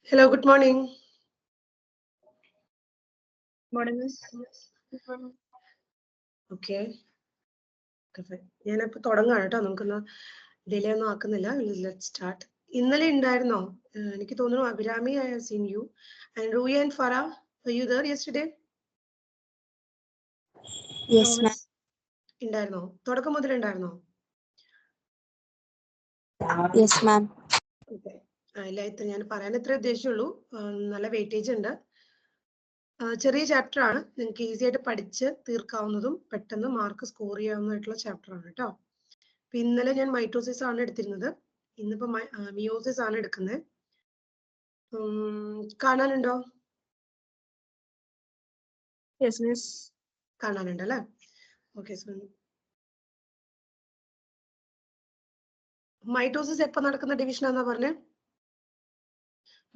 Hello, good morning. Morning, Miss. Okay. ഞാനിപ്പോ തുടങ്ങാണ് കേട്ടോ. നമുക്കൊന്ന് ഡിലേ ഒന്നും ആക്കുന്നില്ല. Let's start. ഇന്നലെ ഉണ്ടായിരുന്നോ? എനിക്ക് തോന്നുന്നു Abhirami I have seen you and Rui and Farah, were you there yesterday? Yes, ma'am. ഉണ്ടായിരുന്നോ? തുടക്കം മുതൽ ഉണ്ടായിരുന്നോ? Yes, ma'am. Okay. ഇല്ല, ഞാൻ പറയാൻ ഇത്ര ഉദ്ദേശിച്ചുള്ളൂ. നല്ല വെയിറ്റേജ് ഉണ്ട്. ചെറിയ ചാപ്റ്റർ ആണ്. നിങ്ങൾക്ക് ഈസി ആയിട്ട് പഠിച്ച് തീർക്കാവുന്നതും പെട്ടെന്ന് മാർക്ക് സ്കോർ ചെയ്യാവുന്നതായിട്ടുള്ള ചാപ്റ്റർ ആണ് കേട്ടോ. ഇന്നലെ ഞാൻ മൈറ്റോസിസ് ആണ് എടുത്തിരുന്നത്. ഇന്നിപ്പോ മിയോസിസ് ആണ് എടുക്കുന്നത്. കാണാനുണ്ടോ? Yes, Miss. കാണാനുണ്ട് അല്ലേ? ഓക്കെ. മൈറ്റോസിസ് എപ്പോ നടക്കുന്ന ഡിവിഷൻ ആണെന്നാ പറഞ്ഞേ?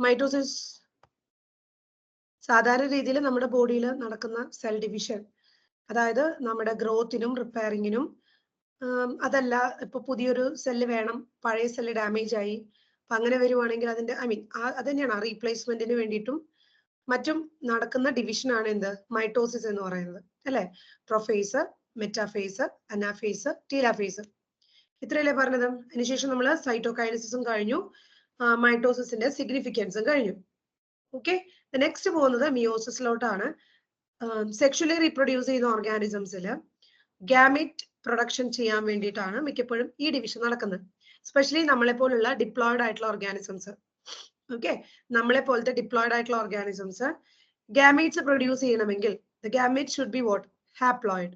മൈറ്റോസിസ് സാധാരണ രീതിയിൽ നമ്മുടെ ബോഡിയിൽ നടക്കുന്ന സെൽ ഡിവിഷൻ, അതായത് നമ്മുടെ ഗ്രോത്തിനും റിപ്പയറിങ്ങിനും, അതല്ല ഇപ്പൊ പുതിയൊരു സെല്ല് വേണം, പഴയ സെല്ല് ഡാമേജ് ആയി, അപ്പൊ അങ്ങനെ വരുവാണെങ്കിൽ അതിന്റെ അത് തന്നെയാണ് റീപ്ലേസ്മെന്റിന് വേണ്ടിയിട്ടും മറ്റും നടക്കുന്ന ഡിവിഷൻ ആണ് എന്ത് മൈറ്റോസിസ് എന്ന് പറയുന്നത് അല്ലെ? പ്രൊഫേസ്, മെറ്റാഫേസ്, അനാഫേസ്, ടീലാഫേസ്, ഇത്രയല്ലേ പറഞ്ഞത്? അതിനുശേഷം നമ്മൾ സൈറ്റോകൈനസിസും കഴിഞ്ഞു, മൈറ്റോസിസിന്റെ സിഗ്നിഫിക്കൻസും കഴിഞ്ഞു. ഓക്കെ, നെക്സ്റ്റ് പോകുന്നത് മിയോസിസിലോട്ടാണ്. സെക്ഷുവലി റീപ്രൊഡ്യൂസ് ചെയ്യുന്ന ഓർഗാനിസംസിൽ ഗാമിറ്റ് പ്രൊഡക്ഷൻ ചെയ്യാൻ വേണ്ടിയിട്ടാണ് മിക്കപ്പോഴും ഈ ഡിവിഷൻ നടക്കുന്നത്. എസ്പെഷ്യലി നമ്മളെ പോലുള്ള ഡിപ്ലോയിഡ് ആയിട്ടുള്ള ഓർഗാനിസംസ്. ഓക്കെ, നമ്മളെ പോലത്തെ ഡിപ്ലോയിഡ് ആയിട്ടുള്ള ഓർഗാനിസംസ് ഗാമീറ്റ്സ് പ്രൊഡ്യൂസ് ചെയ്യണമെങ്കിൽ the gamete should be what? Haploid.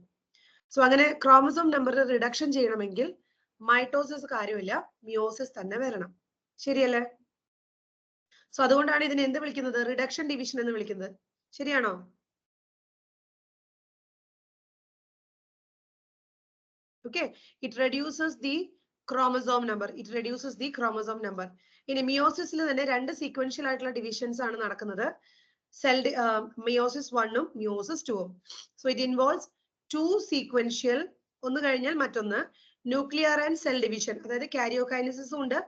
So അങ്ങനെ ക്രോമസോം നമ്പർ റിഡക്ഷൻ ചെയ്യണമെങ്കിൽ മൈറ്റോസിസ് കാര്യമില്ല, മിയോസിസ് തന്നെ വരണം. ശരിയല്ലേ? സോ അതുകൊണ്ടാണ് ഇതിനെ എന്ത് വിളിക്കുന്നത്? റിഡക്ഷൻ ഡിവിഷൻ എന്ന് വിളിക്കുന്നത്. ശരിയാണോ? Okay, it reduces the chromosome number. It reduces the chromosome number. ഇനി മിയോസിസിൽ തന്നെ രണ്ട് സീക്വൻഷ്യൽ ആയിട്ടുള്ള ഡിവിഷൻസ് ആണ് നടക്കുന്നത്. മിയോസിസ് 1ഉം മിയോസിസ് 2ഉം. സോ ഇറ്റ് ഇൻവോൾവ്സ് 2 സീക്വൻഷ്യൽ, ഒന്ന് കഴിഞ്ഞാൽ മറ്റൊന്ന്. ന്യൂക്ലിയർ ആൻഡ് സെൽ ഡിവിഷൻ, അതായത് കാരിയോകൈനസിസും ഉണ്ട്,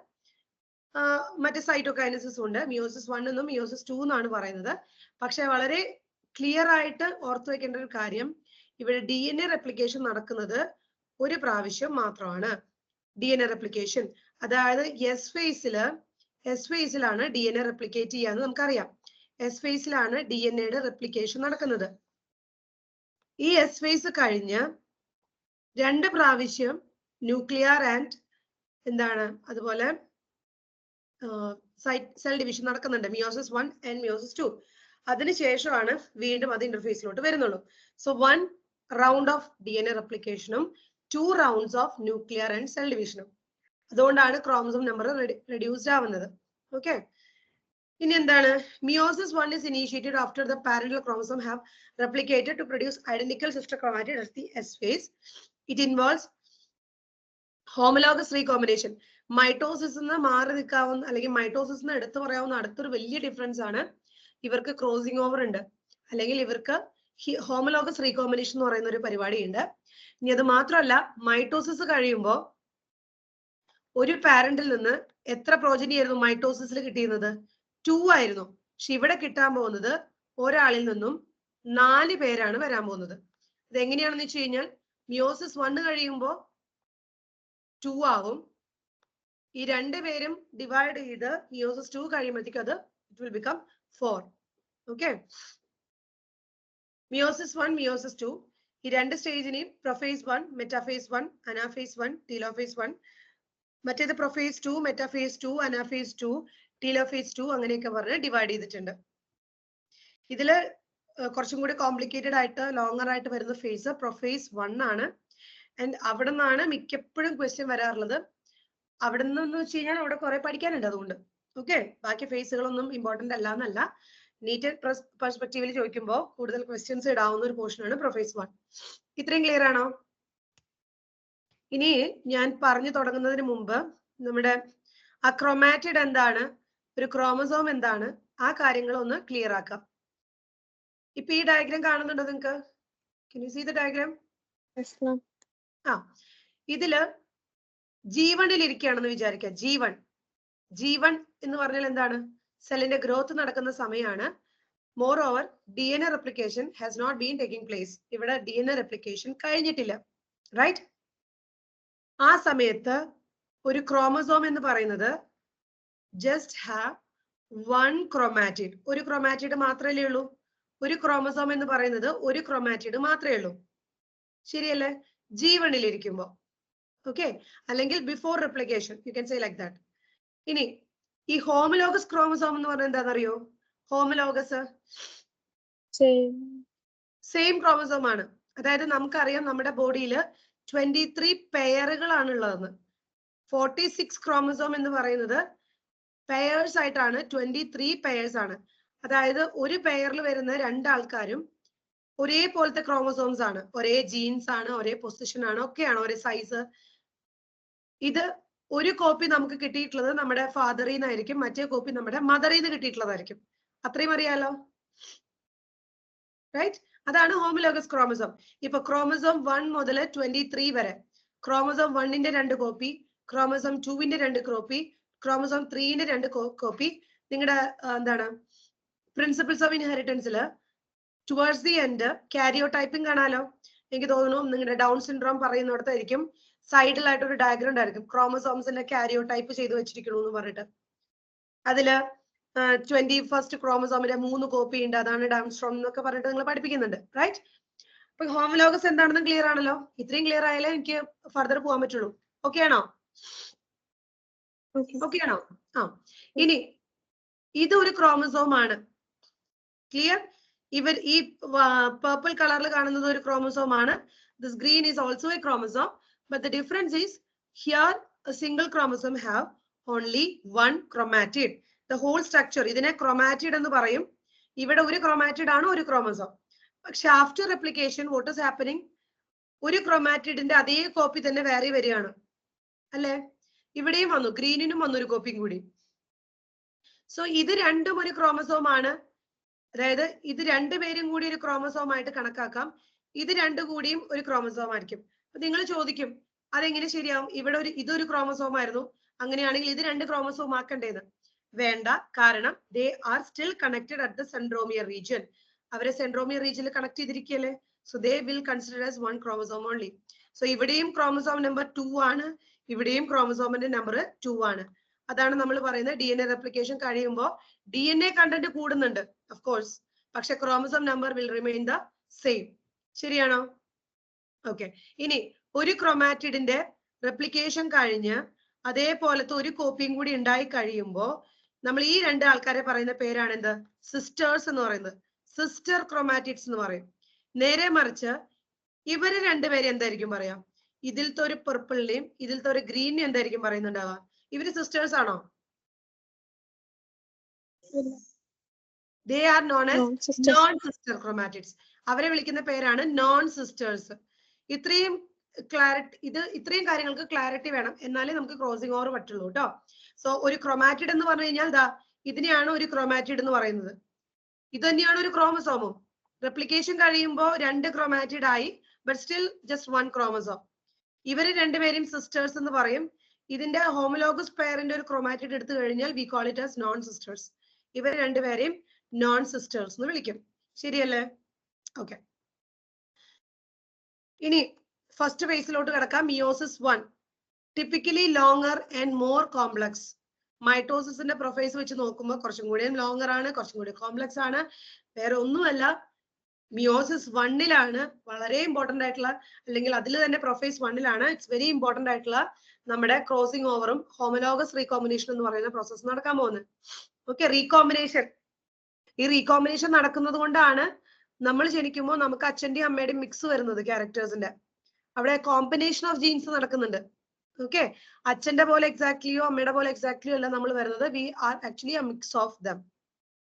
മറ്റേ സൈറ്റോകൈനസിസും ഉണ്ട്. മിയോസിസ് 1 എന്നും മിയോസിസ് 2 എന്നാണ് പറയുന്നത്. പക്ഷെ വളരെ ക്ലിയർ ആയിട്ട് ഓർത്തു വെക്കേണ്ട ഒരു കാര്യം, ഇവിടെ DNA റെപ്ലിക്കേഷൻ നടക്കുന്നത് ഒരു പ്രാവശ്യം മാത്രമാണ്. DNA റെപ്ലിക്കേഷൻ, അതായത് എസ് ഫേസിലാണ് DNA റെപ്ലിക്കേറ്റ് ചെയ്യാന്ന് നമുക്കറിയാം. എസ് ഫേസിലാണ് DNAയുടെ റെപ്ലിക്കേഷൻ നടക്കുന്നത്. ഈ എസ് ഫേസ് കഴിഞ്ഞ് 2 പ്രാവശ്യം ന്യൂക്ലിയർ ആൻഡ് അതുപോലെ സെൽ ഡിവിഷൻ നടക്കുന്നുണ്ട്, മിയോസിസ് 1 ആൻഡ് മിയോസിസ് 2. അതിനുശേഷമാണ് വീണ്ടും അത് ഇന്റർഫേസിലോട്ട് വരുന്നുള്ളൂ. സോ 1 റൗണ്ട് ഓഫ് DNA റെപ്ലിക്കേഷനും 2 rounds of nuclear and cell ഡിവിഷനും. അതുകൊണ്ടാണ് ക്രോമസോം നമ്പർ റെഡ്യൂസ്ഡ് ആവുന്നത്. ഓക്കെ, ഇനി എന്താണ്? Meiosis 1 is initiated after the parental chromosome have replicated to produce identical sister chromatid as the S phase. It involves homologous recombination. Mitosis മാറി നിൽക്കാവുന്ന അല്ലെങ്കിൽ mitosis എടുത്തു പറയാവുന്ന അടുത്തൊരു വലിയ ഡിഫറൻസ് ആണ്, ഇവർക്ക് ക്രോസിംഗ് ഓവർ ഉണ്ട്, അല്ലെങ്കിൽ ഇവർക്ക് ഹോമോലോഗസ് റീകോമ്പിനേഷൻ എന്ന് പറയുന്ന ഒരു പരിപാടി ഉണ്ട്. ഇനി അത് മാത്രമല്ല, മൈറ്റോസിസ് കഴിയുമ്പോൾ ഒരു പാരന്റിൽ നിന്ന് എത്ര പ്രോജനി ആയിരുന്നു മൈറ്റോസിസിൽ കിട്ടിയിരുന്നത്? 2 ആയിരുന്നു. പക്ഷെ ഇവിടെ കിട്ടാൻ പോകുന്നത് ഒരാളിൽ നിന്നും 4 പേരാണ് വരാൻ പോകുന്നത്. ഇത് എങ്ങനെയാണെന്ന് വെച്ച് കഴിഞ്ഞാൽ, മിയോസിസ് 1 കഴിയുമ്പോൾ 2 ആവും. ഈ 2 പേരും ഡിവൈഡ് ചെയ്ത് മിയോസിസ് 2 കഴിയുമ്പോഴത്തേക്ക് അത് it will become 4. Okay, meiosis 1, meiosis 2, ഈ 2 സ്റ്റേജിനെയും പ്രൊഫേസ് 1, മെറ്റാഫേസ് 1, അനാഫേസ് 1, ടീലോഫേസ് 1, മറ്റേത് പ്രൊഫേസ് 2, മെറ്റാഫേസ് 2, അനാഫേസ് 2, ടീലോഫേസ് 2 അങ്ങനെയൊക്കെ പറഞ്ഞ് ഡിവൈഡ് ചെയ്തിട്ടുണ്ട്. ഇതില് കുറച്ചും കൂടി കോംപ്ലിക്കേറ്റഡ് ആയിട്ട് ലോങ്ങർ ആയിട്ട് വരുന്ന ഫേസ് പ്രൊഫേസ് 1 ആണ്. ആൻഡ് അവിടെ നിന്നാണ് മിക്കപ്പോഴും ക്വസ്റ്റ്യൻ വരാറുള്ളത്. അവിടെ നിന്ന് വെച്ച് കഴിഞ്ഞാൽ അവിടെ കുറെ പഠിക്കാനുണ്ട്, അതുകൊണ്ട്. ഓക്കെ, ബാക്കി ഫേസുകളൊന്നും ഇമ്പോർട്ടന്റ് അല്ല എന്നല്ല, നീറ്റ് പെർസ്പെക്റ്റീവിൽ ചോദിക്കുമ്പോൾ കൂടുതൽ ക്വസ്റ്റ്യൻസ് ഇടാവുന്ന ഒരു പോർഷൻ ആണ് പ്രൊഫേസ് 1. ഇത്രയും ക്ലിയർ ആണോ? ഇനി ഞാൻ പറഞ്ഞു തുടങ്ങുന്നതിന് മുമ്പ് നമ്മുടെ ആ ക്രോമാറ്റിഡ് എന്താണ്, ഒരു ക്രോമസോം എന്താണ്, ആ കാര്യങ്ങൾ ഒന്ന് ക്ലിയർ ആക്കാം. ഇപ്പൊ ഈ ഡയഗ്രാം കാണുന്നുണ്ടോ നിങ്ങൾക്ക്? Can you see the diagram? Yes, ma'am. ഇതില് G1 ഇരിക്കുകയാണെന്ന് വിചാരിക്കുക. G1 എന്ന് പറഞ്ഞാൽ എന്താണ്? സെല്ലിന്റെ ഗ്രോത്ത് നടക്കുന്ന സമയമാണ്. Moreover, DNA replication has not been taking place. ഇവിടെ DNA replication കഴിഞ്ഞിട്ടില്ല. Right? ആ സമയത്ത് ഒരു ക്രോമസോം എന്ന് പറയുന്നത് just have one chromatid. ഒരു ക്രോമാറ്റിഡ് മാത്രമേ ഉള്ളൂ. ഒരു ക്രോമസോം എന്ന് പറയുന്നത് ഒരു ക്രോമാറ്റിഡ് മാത്രമേ ഉള്ളൂ. ശരിയല്ലേ? G1 ഇരിക്കുമ്പോൾ. ഓക്കെ, അല്ലെങ്കിൽ before replication, you can say like that. ഇനി ഈ ഹോമലോഗസ് ക്രോമസോം എന്ന് പറഞ്ഞാൽ എന്താണെന്നറിയോ? ഹോമലോഗസ് സെയിം ക്രോമസോം ആണ്. അതായത് നമുക്കറിയാം നമ്മുടെ ബോഡിയിൽ 23 പെയറുകളാണ് ഉള്ളതെന്ന്. 46 ക്രോമസോം എന്ന് പറയുന്നത് പെയേഴ്സ് ആയിട്ടാണ്, 23 പെയേഴ്സ് ആണ്. അതായത് ഒരു പെയറിൽ വരുന്ന രണ്ടാൾക്കാരും ഒരേപോലത്തെ ക്രോമസോംസ് ആണ്, ഒരേ ജീൻസ് ആണ്, ഒരേ പൊസിഷൻ ആണ്, ഒക്കെയാണ്, ഒരേ സൈസ്. ഇത് ഒരു കോപ്പി നമുക്ക് കിട്ടിയിട്ടുള്ളത് നമ്മുടെ ഫാദറിൽ നിന്നായിരിക്കും, മറ്റേ കോപ്പി നമ്മുടെ മദറിൽ നിന്ന് കിട്ടിയിട്ടുള്ളതായിരിക്കും. അത്രയും അറിയാലോ, റൈറ്റ്? അതാണ് ഹോമലോഗസ് ക്രോമസോം. ഇപ്പൊ ക്രോമസോം 1 മുതൽ 23 വരെ, ക്രോമസോം 1ന്റെ 2 കോപ്പി, ക്രോമസോം 2ന്റെ 2 കോപ്പി, ക്രോമസോം 3ന്റെ 2 കോപ്പി. നിങ്ങളുടെ എന്താണ് പ്രിൻസിപ്പിൾസ് ഓഫ് ഇൻഹെറിറ്റൻസിൽ ടുവേർഡ്സ് ദി എൻഡ് കാരിയോടൈപ്പിംഗ് കാണാലോ. എനിക്ക് തോന്നുന്നു നിങ്ങളുടെ ഡൗൺ സിൻഡ്രോം പറയുന്നിടത്തായിരിക്കും സൈഡിലായിട്ട് ഒരു ഡയഗ്രം ഉണ്ടായിരിക്കും, ക്രോമസോംസിന്റെ കാരിയോടൈപ്പ് ചെയ്ത് വെച്ചിരിക്കണു എന്ന് പറഞ്ഞിട്ട്. അതില് 21st ക്രോമസോമിന്റെ 3 കോപ്പി ഉണ്ട്, അതാണ് ഡൗൺ സിൻഡ്രോം എന്നൊക്കെ പറഞ്ഞിട്ട് നിങ്ങൾ പഠിപ്പിക്കുന്നുണ്ട്, റൈറ്റ്? അപ്പൊ ഹോമലോഗസ് എന്താണെന്ന് ക്ലിയർ ആണല്ലോ. ഇത്രയും ക്ലിയർ ആയാലേ എനിക്ക് ഫർദർ പോകാൻ പറ്റുള്ളൂ. ഓക്കെ ആണോ? ഓക്കെ ആണോ? ആ, ഇനി ഇത് ഒരു ക്രോമസോം ആണ്. ക്ലിയർ? ഇവർ ഈ പർപ്പിൾ കളറിൽ കാണുന്നത് ഒരു ക്രോമസോം ആണ്. This green is also A chromosome, but the difference is here A single chromosome have only 1 chromatid. The whole structure ഇതിനെ ക്രോമാറ്റിഡ് എന്ന് പറയും. ഇവിടെ ഒരു ക്രോമാറ്റിഡ് ആണ് ഒരു ക്രോമസോം. പക്ഷെ after replication what is happening? ഒരു ക്രോമാറ്റിഡിന്റെ അതേ കോപ്പി തന്നെ വേറെ വരികയാണ്, അല്ലെ? ഇവിടെയും വന്നു, ഗ്രീനിനും വന്നു ഒരു കോപ്പിയും കൂടി. സോ ഇത് രണ്ടും ഒരു ക്രോമസോം ആണ്. അതായത് ഇത് രണ്ടുപേരും കൂടി ഒരു ക്രോമസോം ആയിട്ട് കണക്കാക്കാം. ഇത് രണ്ടും കൂടിയും ഒരു ക്രോമസോം ആയിരിക്കും. അപ്പൊ നിങ്ങൾ ചോദിക്കും, അതെങ്ങനെ ശരിയാവും? ഇവിടെ ഇതൊരു ക്രോമസോം ആയിരുന്നു, അങ്ങനെയാണെങ്കിൽ ഇത് 2 ക്രോമസോം ആക്കണ്ടേന്ന്. വേണ്ട, കാരണം they are still connected at the centromere region. അവരെ സെൻട്രോമിയർ റീജിയനിൽ കണക്ട് ചെയ്തിരിക്കുകയല്ലേ. So they will consider as 1 chromosome only. So ഇവിടെയും ക്രോമസോം നമ്പർ 2 ആണ്, ഇവിടെയും ക്രോമസോമിന്റെ നമ്പർ 2 ആണ്. അതാണ് നമ്മൾ പറയുന്നത് DNA റെപ്ലിക്കേഷൻ കഴിയുമ്പോൾ DNA കണ്ടന്റ് കൂടുന്നുണ്ട്, of course, പക്ഷെ chromosome number will remain the same. ശരിയാണോ? ഓക്കെ. ഇനി ഒരു ക്രോമാറ്റിഡിന്റെ റെപ്ലിക്കേഷൻ കഴിഞ്ഞ് അതേപോലത്തെ ഒരു കോപ്പിയും കൂടി ഉണ്ടായി കഴിയുമ്പോൾ നമ്മൾ ഈ 2 ആൾക്കാരെ പറയുന്ന പേരാണ് എന്ത്? സിസ്റ്റേഴ്സ് എന്ന് പറയുന്നത്. സിസ്റ്റർ ക്രോമാറ്റിഡ്സ് എന്ന് പറയും. നേരെ മറിച്ച് ഇവര് രണ്ടുപേരും എന്തായിരിക്കും പറയാം? ഇതിലത്തെ ഒരു പർപ്പിളിനെയും ഇതിലത്തെ ഒരു ഗ്രീനെയും എന്തായിരിക്കും പറയുന്നുണ്ടാവുക? ഇവര് സിസ്റ്റേഴ്സ് ആണോ? They are known as non-sister chromatids. അവരെ വിളിക്കുന്ന പേരാണ് നോൺ സിസ്റ്റേഴ്സ്. ഇത്രയും ഇത്രയും കാര്യങ്ങൾക്ക് ക്ലാരിറ്റി വേണം, എന്നാലേ നമുക്ക് ക്രോസിംഗ് ഓവർ പറ്റുള്ളൂ കേട്ടോ. സോ ഒരു ക്രോമാറ്റിഡ് എന്ന് പറഞ്ഞു കഴിഞ്ഞാൽ ഇതിനെയാണ് ഒരു ക്രോമാറ്റിഡ് എന്ന് പറയുന്നത്. ഇത് തന്നെയാണ് ഒരു ക്രോമസോമും. റെപ്ലിക്കേഷൻ കഴിയുമ്പോൾ 2 ക്രോമാറ്റിഡ് ആയി, ബട്ട് സ്റ്റിൽ ജസ്റ്റ് 1 ക്രോമസോം. ഇവര് രണ്ടുപേരും സിസ്റ്റേഴ്സ് എന്ന് പറയും. ഇതിന്റെ ഹോമലോഗസ് പെയറിന്റെ ഒരു ക്രോമാറ്റിഡ് എടുത്തു കഴിഞ്ഞാൽ we call it as non sisters. ഇവർ രണ്ടുപേരെയും നോൺ സിസ്റ്റേഴ്സ് എന്ന് വിളിക്കും. ശരിയല്ലേ? ഓക്കെ. ഇനി ഫസ്റ്റ് ഫേസിലോട്ട് കിടക്കാം. Meiosis 1 typically longer and more complex. മൈറ്റോസിന്റെ പ്രൊഫൈസ് വെച്ച് നോക്കുമ്പോൾ കുറച്ചും കൂടി ലോങ്ങർ ആണ്, കുറച്ചും കൂടി കോംപ്ലക്സ് ആണ്. വേറെ ഒന്നുമല്ല, മിയോസിസ് 1ലാണ് വളരെ ഇമ്പോർട്ടന്റ് ആയിട്ടുള്ള, അല്ലെങ്കിൽ അതിൽ തന്നെ പ്രൊഫൈസ് 1ലാണ് ഇറ്റ്സ് വെരി ഇമ്പോർട്ടന്റ് ആയിട്ടുള്ള നമ്മുടെ ക്രോസിംഗ് ഓവറും ഹോമലോഗസ് റീകോമ്പിനേഷൻ എന്ന് പറയുന്ന പ്രോസസ് നടക്കാൻ പോകുന്നത്. Okay, recombination. ഈ റീകോമ്പിനേഷൻ നടക്കുന്നത് കൊണ്ടാണ് നമ്മൾ ജനിക്കുമ്പോൾ നമുക്ക് അച്ഛന്റെയും അമ്മയുടെയും മിക്സ് വരുന്നത് ക്യാരക്ടേഴ്സിന്റെ. അവിടെ കോമ്പിനേഷൻ ഓഫ് ജീൻസ് നടക്കുന്നുണ്ട്. ഓക്കെ, അച്ഛന്റെ പോലെ എക്സാക്ട്ലിയോ അമ്മയുടെ പോലെ എക്സാക്ട്ലിയോ അല്ല നമ്മൾ വരുന്നത്. We are actually a mix of them,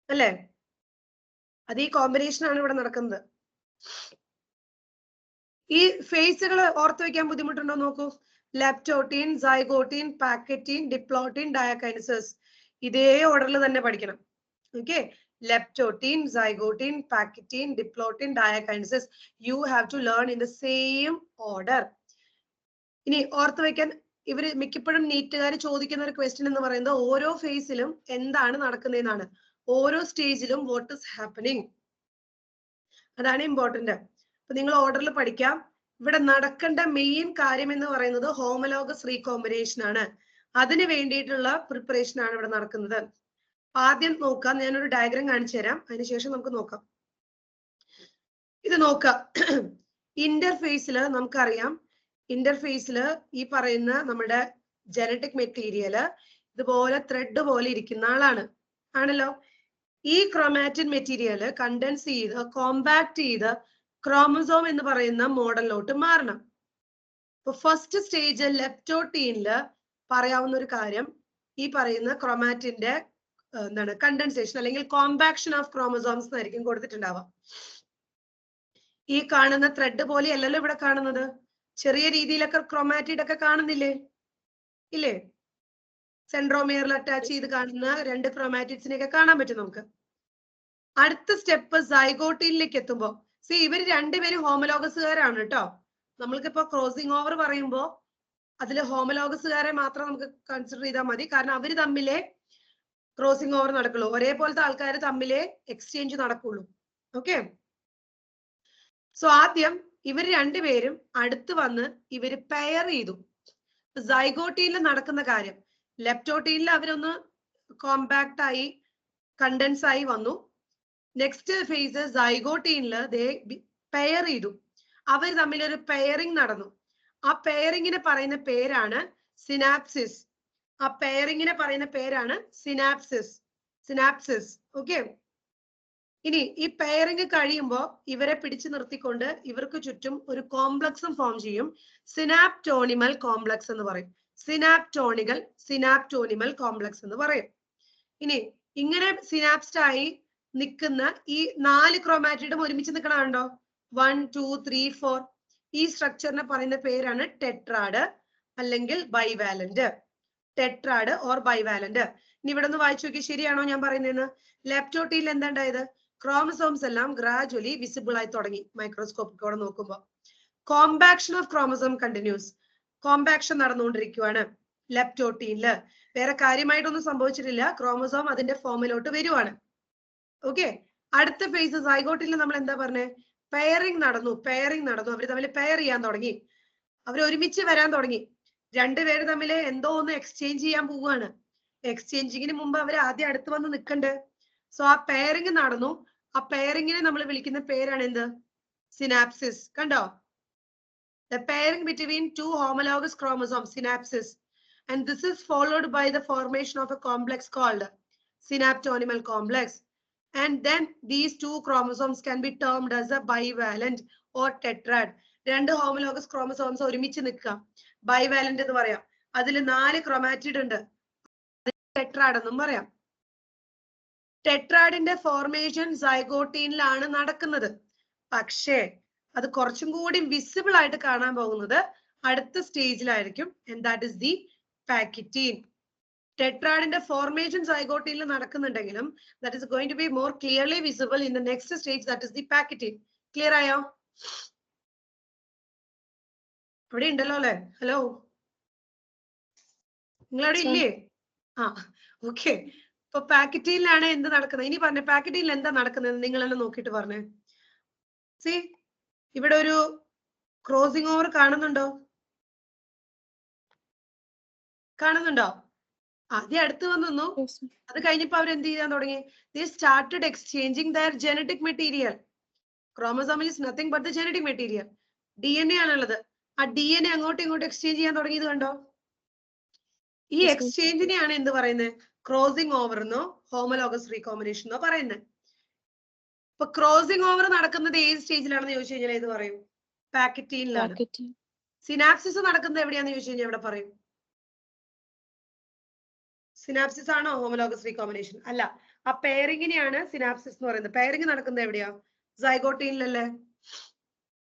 അല്ലേ? അത് ഈ കോമ്പിനേഷൻ ആണ് ഇവിടെ നടക്കുന്നത്. ഈ ഫേസുകൾ ഓർത്ത് വെക്കാൻ ബുദ്ധിമുട്ടുണ്ടോ നോക്കൂ. ലെപ്റ്റോട്ടീൻ, സൈഗോട്ടീൻ, പാക്കറ്റീൻ, ഡിപ്ലോട്ടീൻ, ഡയാകൈനസിസ്. ഇതേ ഓർഡറിൽ തന്നെ പഠിക്കണം. Okay, leptotene, zygotine, pachytene, diplotin, diakinesis. You have to learn in the same order. ഇനി ഓർത്ത് വെക്കാൻ ഇവര് മിക്കപ്പോഴും നീറ്റുകാർ ചോദിക്കുന്ന ഒരു ക്വസ്റ്റ്യൻ എന്ന് പറയുന്നത് ഓരോ ഫേസിലും എന്താണ് നടക്കുന്നതെന്നാണ്. ഓരോ സ്റ്റേജിലും വാട്ട് ഇസ് ഹാപ്പനിങ്, അതാണ് ഇമ്പോർട്ടന്റ്. അപ്പൊ നിങ്ങൾ ഓർഡറിൽ പഠിക്കാം. ഇവിടെ നടക്കേണ്ട മെയിൻ കാര്യം എന്ന് പറയുന്നത് ഹോമലോഗസ് റീകോമ്പിനേഷൻ ആണ്. അതിന് വേണ്ടിയിട്ടുള്ള പ്രിപ്പറേഷൻ ആണ് ഇവിടെ നടക്കുന്നത്. ആദ്യം നോക്കാം, ഞാനൊരു ഡയഗ്രാം കാണിച്ചു തരാം, അതിനുശേഷം നമുക്ക് നോക്കാം. ഇത് നോക്കാം. ഇന്റർഫേസില് നമുക്കറിയാം, ഇന്റർഫേസില് ഈ പറയുന്ന നമ്മുടെ ജനറ്റിക് മെറ്റീരിയല് ഇതുപോലെ ത്രെഡ് പോലെ ഇരിക്കുന്ന ആണല്ലോ. ഈ ക്രോമാറ്റിൻ മെറ്റീരിയൽ കണ്ടൻസ് ചെയ്ത് കോമ്പാക്ട് ചെയ്ത് ക്രോമസോം എന്ന് പറയുന്ന മോഡലിലോട്ട് മാറണം. ഇപ്പൊ ഫസ്റ്റ് സ്റ്റേജ് ലെപ്റ്റോട്ടീനില് പറയാവുന്ന ഒരു കാര്യം, ഈ പറയുന്ന ക്രോമാറ്റിന്റെ എന്താണ് കണ്ടൻസേഷൻ അല്ലെങ്കിൽ കോമ്പാക്ഷൻ ഓഫ് ക്രോമസോംസ് എന്നായിരിക്കും കൊടുത്തിട്ടുണ്ടാവുക. ഈ കാണുന്ന ത്രെഡ് പോലെ അല്ലല്ലോ ഇവിടെ കാണുന്നത്, ചെറിയ രീതിയിലൊക്കെ ക്രോമാറ്റിഡ് ഒക്കെ കാണുന്നില്ലേ, ഇല്ലേ? സെൻട്രോമിയറിൽ അറ്റാച്ച് ചെയ്ത് കാണുന്ന 2 ക്രോമാറ്റിഡ്സിനെയൊക്കെ കാണാൻ പറ്റും നമുക്ക്. അടുത്ത സ്റ്റെപ്പ് സൈഗോട്ടീനിലേക്ക് എത്തുമ്പോ ഇവർ രണ്ടുപേരും ഹോമലോഗസുകാരാണ് കേട്ടോ. നമ്മൾക്കിപ്പോ ക്രോസിംഗ് ഓവർ പറയുമ്പോ അതിൽ ഹോമലോഗസുകാരെ മാത്രം നമുക്ക് കൺസിഡർ ചെയ്താൽ മതി, കാരണം അവര് തമ്മിലെ ക്രോസിംഗ് ഓവർ നടക്കുള്ളൂ, ഒരേപോലത്തെ ആൾക്കാർ തമ്മിലെ എക്സ്ചേഞ്ച് നടക്കുള്ളൂ. ഓക്കെ, സോ ആദ്യം ഇവർ രണ്ടുപേരും അടുത്ത് വന്ന് ഇവര് പെയർ ചെയ്തു. സൈഗോട്ടീനിൽ നടക്കുന്ന കാര്യം, ലെപ്റ്റോട്ടീനിൽ അവരൊന്ന് കോമ്പാക്ട് ആയി കണ്ടൻസ് ആയി വന്നു. നെക്സ്റ്റ് ഫേസ് സൈഗോട്ടീനില് പെയർ ചെയ്തു, അവർ തമ്മിൽ ഒരു പെയറിംഗ് നടന്നു. ആ പെയറിങ്ങിനെ പറയുന്ന പേരാണ് സിനാപ്സിസ്. ആ പെയറിങ്ങിനെ പറയുന്ന പേരാണ് സിനാപ്സിസ്. ഓക്കെ, ഇനി ഈ പെയറിംഗ് കഴിയുമ്പോൾ ഇവരെ പിടിച്ചു നിർത്തിക്കൊണ്ട് ഇവർക്ക് ചുറ്റും ഒരു കോംപ്ലക്സും ഫോം ചെയ്യും. സിനാപ്റ്റോണിമൽ കോംപ്ലക്സ് എന്ന് പറയും. സിനാപ്റ്റോണിമൽ കോംപ്ലക്സ് എന്ന് പറയും. ഇനി ഇങ്ങനെ സിനാപ്സ്ഡ് ആയി നിൽക്കുന്ന ഈ 4 ക്രോമാറ്റിഡും ഒരുമിച്ച് നിൽക്കണുണ്ടോ? 1 2 3 4. ഈ സ്ട്രക്ചറിനെ പറയുന്ന പേരാണ് ടെട്രാഡ് അല്ലെങ്കിൽ ബൈവാലന്റ്. Tetrad or bivalent. ഇനി ഇവിടെ ഒന്ന് വായിച്ചു നോക്കി, ശരിയാണോ ഞാൻ പറയുന്നതെന്ന്? ലെപ്റ്റോട്ടീനിൽ എന്താ ഉണ്ടായത്? ക്രോമസോംസ് എല്ലാം ഗ്രാജുവലി വിസിബിൾ ആയി തുടങ്ങി മൈക്രോസ്കോപ്പിലൂടെ നോക്കുമ്പോൾ. Compaction of chromosome continuous. Compaction നടന്നുകൊണ്ടിരിക്കുകയാണ് ലെപ്റ്റോട്ടീനില്. വേറെ കാര്യമായിട്ടൊന്നും സംഭവിച്ചിട്ടില്ല, ക്രോമസോം അതിന്റെ ഫോമിലോട്ട് വരുവാണ്. ഓക്കെ, അടുത്ത ഫേസ് സൈഗോട്ടീനിൽ നമ്മൾ എന്താ പറഞ്ഞേ? പെയറിംഗ് നടന്നു. അവർ തമ്മിൽ പെയർ ചെയ്യാൻ തുടങ്ങി, അവർ ഒരുമിച്ച് വരാൻ തുടങ്ങി. രണ്ടുപേര് തമ്മിൽ എന്തോ ഒന്ന് എക്സ്ചേഞ്ച് ചെയ്യാൻ പോവുകയാണ്. എക്സ്ചേഞ്ചിങ്ങിന് മുമ്പ് അവർ ആദ്യം അടുത്ത് വന്ന് നിൽക്കണ്ടേ? സോ ആ പെയറിംഗ് നടന്നു. ആ പെയറിങ്ങിനെ നമ്മൾ വിളിക്കുന്ന പേരാണ് എന്ത്? സിനാപ്സിസ്. കണ്ടോ? The pairing between 2 homologous chromosomes, synapsis, and this is followed by the formation of a complex called synaptonimal complex, and then these 2 chromosomes can be termed as a bivalent or tetrad. 2 homologous chromosomes ഒരുമിച്ച് നിൽക്കുക, bivalent എന്ന് പറയാം. അതിൽ 4 chromatid ഉണ്ട്, tetrad എന്നും പറയാം. ടെട്രാഡിന്റെ formation സൈഗോട്ടീനിലാണ് നടക്കുന്നത്. പക്ഷേ അത് കുറച്ചും കൂടി വിസിബിൾ ആയിട്ട് കാണാൻ പോകുന്നത് അടുത്ത സ്റ്റേജിലായിരിക്കും. and that is the pachytene. ടെട്രാഡിന്റെ ഫോർമേഷൻ സൈഗോട്ടീനിൽ നടക്കുന്നുണ്ടെങ്കിലും that is going to be more clearly visible in the next stage, that is the pachytene. Clear ആയോ? അവിടെ ഉണ്ടല്ലോ അല്ലെ? ഹലോ, നിങ്ങൾ അവിടെ ഇല്ലേ? ആ, ഓക്കെ. ഇപ്പൊ പാക്കറ്റീനിലാണ് എന്ത് നടക്കുന്നത്? ഇനി പറഞ്ഞ പാക്കറ്റീനിൽ എന്താ നടക്കുന്നത് നിങ്ങൾ തന്നെ നോക്കിയിട്ട് പറഞ്ഞേ. സി, ഇവിടെ ഒരു ക്രോസിംഗ് ഓവർ കാണുന്നുണ്ടോ? ആദ്യം അടുത്ത് വന്നു, അത് കഴിഞ്ഞപ്പോ അവർ എന്ത് ചെയ്യാൻ തുടങ്ങി? They started exchanging their genetic material. Chromosome is nothing but the genetic material. DNA ആണുള്ളത്. ആ DNA അങ്ങോട്ടും ഇങ്ങോട്ടും എക്സ്ചേഞ്ച് ചെയ്യാൻ തുടങ്ങിയത് കണ്ടോ? ഈ എക്സ്ചേഞ്ചിനെയാണ് എന്ത് പറയുന്നത്? ക്രോസിംഗ് ഓവർ എന്നോ ഹോമലോഗസ് റീകോമ്പിനേഷൻ എന്നോ പറയുന്നത്. ഇപ്പൊ ക്രോസിംഗ് ഓവർ നടക്കുന്നത് ഏത് സ്റ്റേജിലാണെന്ന് ചോദിച്ചു കഴിഞ്ഞാൽ ഏത് പറയും? പാക്കറ്റീനിലാണ്. സിനാപ്സിസ് നടക്കുന്നത് എവിടെയാന്ന് ചോദിച്ചു കഴിഞ്ഞാൽ എവിടെ പറയും? സിനാപ്സിസ് ആണോ ഹോമലോഗസ് റീകോമ്പിനേഷൻ? അല്ല, ആ പെയറിങ്ങിനെയാണ് സിനാപ്സിസ് എന്ന് പറയുന്നത്. പെയറിംഗ് നടക്കുന്നത് എവിടെയാ? സൈഗോട്ടീനിലല്ലേ?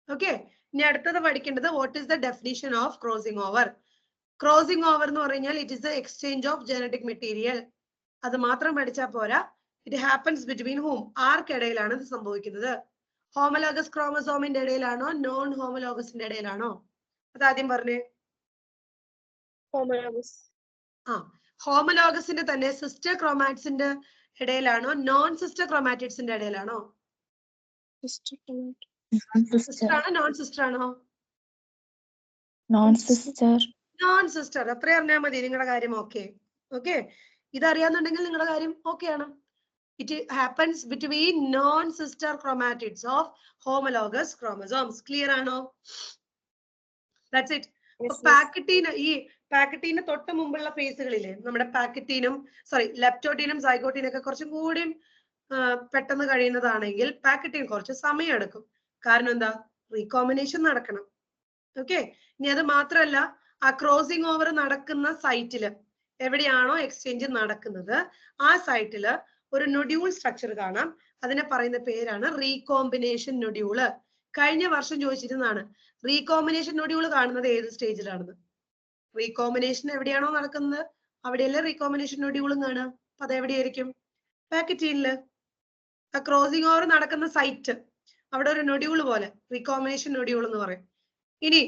ഓക്കെ, ഇനി അടുത്തത് പഠിക്കേണ്ടത് what is the definition of crossing over. Crossing over എന്ന് പറഞ്ഞാൽ it is the exchange of genetic material. അത് മാത്രം പഠിച്ചാൽ പോരാ. It happens between whom? ആർക്കിടയിലാണ് ഇത് സംഭവിക്കുന്നത്? ഹോമലോഗസ് ക്രോമസോമിന്റെ ഇടയിലാണോ നോൺ ഹോമലോഗസിന്റെ ഇടയിലാണോ? അതാദ്യം പറഞ്ഞേ. Homologous. ആ ഹോമലോഗസിന്റെ തന്നെ സിസ്റ്റർ ക്രോമാറ്റിഡ്സിന്റെ ഇടയിലാണോ നോൺ സിസ്റ്റർ ക്രോമാറ്റിഡ്സിന്റെ ഇടയിലാണോ? Sister chromatid. സിസ്റ്റർ ആണോ നോൺ സിസ്റ്റർ ആണോ? Non-sister. Non sister. അത്രയും അറിഞ്ഞാൽ മതി നിങ്ങളുടെ കാര്യം. ഓക്കെ ഇതറിയാന്നുണ്ടെങ്കിൽ നിങ്ങളുടെ കാര്യം ഓക്കെ ആണ്. It happens between non-sister chromatids of homologous chromosomes. Clear ആണോ? That's it. പാക്കറ്റീന് തൊട്ട് മുമ്പുള്ള ഫേസുകളില്ലേ നമ്മുടെ പാക്കറ്റീനും ലെപ്റ്റോട്ടീനും സൈഗോട്ടീനും ഒക്കെ കുറച്ചും കൂടി പെട്ടെന്ന് കഴിയുന്നതാണെങ്കിൽ പാക്കറ്റീൻ കുറച്ച് സമയം എടുക്കും. കാരണം എന്താ? റീകോമ്പിനേഷൻ നടക്കണം. ഓക്കെ ഇനി അത് മാത്രമല്ല ആ ക്രോസിംഗ് ഓവർ നടക്കുന്ന സൈറ്റില് എവിടെയാണോ എക്സ്ചേഞ്ച് നടക്കുന്നത് ആ സൈറ്റില് ഒരു നൊഡ്യൂൾ സ്ട്രക്ചർ കാണാം. അതിനെ പറയുന്ന പേരാണ് റീകോമ്പിനേഷൻ നൊഡ്യൂള്. കഴിഞ്ഞ വർഷം ചോദിച്ചിരുന്നതാണ് റീകോമ്പിനേഷൻ നൊഡ്യൂൾ കാണുന്നത് ഏത് സ്റ്റേജിലാണെന്ന്. റീകോമ്പിനേഷൻ എവിടെയാണോ നടക്കുന്നത് അവിടെയല്ലേ റീകോമ്പിനേഷൻ നൊഡ്യൂളും കാണുക. അപ്പൊ അത് എവിടെയായിരിക്കും? പാക്കറ്റീനില്. ആ ക്രോസിംഗ് ഓവർ നടക്കുന്ന സൈറ്റ് അവിടെ ഒരു നൊഡ്യൂൾ പോലെ റീകോമ്പിനേഷൻ നൊഡ്യൂൾ എന്ന് പറയും. ഇനി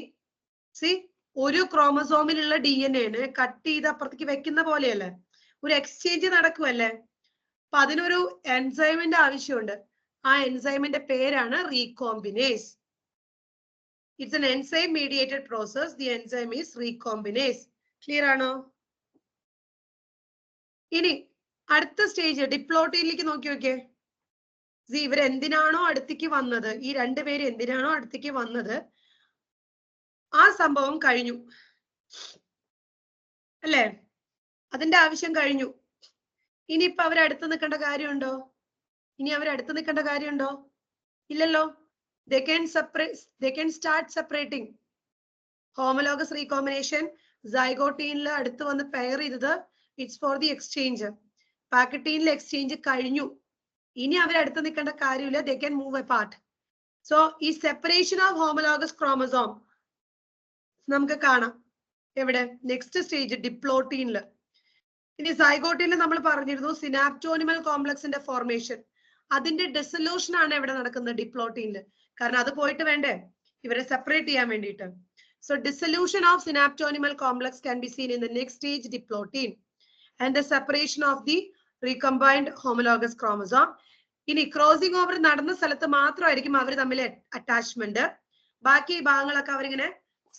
ഒരു ക്രോമസോമിലുള്ള DNA കട്ട് ചെയ്ത് അപ്പുറത്തേക്ക് വെക്കുന്ന പോലെയല്ലേ, ഒരു എക്സ്ചേഞ്ച് നടക്കുമല്ലേ. അപ്പൊ അതിനൊരു എൻസൈമിന്റെ ആവശ്യമുണ്ട്. ആ എൻസൈമിന്റെ പേരാണ് റീകോമ്പിനേസ്. It's an enzyme mediated process. The enzyme is recombinase. Clear ആണോ? ഇനി അടുത്ത സ്റ്റേജ് ഡിപ്ലോട്ടീനിലേക്ക് നോക്കിയോക്കെ. ഇവരെന്തിനാണോ അടുത്തേക്ക് വന്നത്, ഈ രണ്ടുപേര് എന്തിനാണോ അടുത്തേക്ക് വന്നത് ആ സംഭവം കഴിഞ്ഞു അല്ലേ? അതിന്റെ ആവശ്യം കഴിഞ്ഞു. ഇനിയിപ്പൊ അവരടുത്ത് നിൽക്കേണ്ട കാര്യമുണ്ടോ? ഇല്ലല്ലോ. They can start separating. Homologous recombination സൈഗോട്ടീനിൽ അടുത്ത് വന്ന് പെയർ ചെയ്തത് ഇറ്റ്സ് ഫോർ ദി എക്സ്ചേഞ്ച്. പാക്കറ്റീനിൽ എക്സ്ചേഞ്ച് കഴിഞ്ഞു. ഇനി അവരടുത്ത് നിൽക്കേണ്ട കാര്യമില്ല. They can move apart. So ഈ സെപ്പറേഷൻ ഓഫ് ഹോമോലോഗസ് ക്രോമസോം നമുക്ക് കാണാം എവിടെ? നെക്സ്റ്റ് സ്റ്റേജ് ഡിപ്ലോട്ടീനിൽ. ഇനി സൈഗോട്ടീനിൽ നമ്മൾ പറഞ്ഞിരുന്നു സിനാപ്റ്റോനിമൽ കോംപ്ലക്സിന്റെ ഫോർമേഷൻ. അതിന്റെ ഡിസൊല്യൂഷൻ ആണ് എവിടെ നടക്കുന്നത്? ഡിപ്ലോട്ടീനിൽ. കാരണം അത് പോയിട്ട് വേണ്ടേ ഇവരെ സെപ്പറേറ്റ് ചെയ്യാൻ വേണ്ടിയിട്ട്. So dissolution of synaptonimal complex can be seen in the next stage, diplotin, and the separation of the recombined homologous chromosome. ഇനി ക്രോസിംഗ് ഓവർ നടന്ന സ്ഥലത്ത് മാത്രമായിരിക്കും അവർ തമ്മിൽ അറ്റാച്ച്മെന്റ്. ബാക്കി ഭാഗങ്ങളൊക്കെ അവരിങ്ങനെ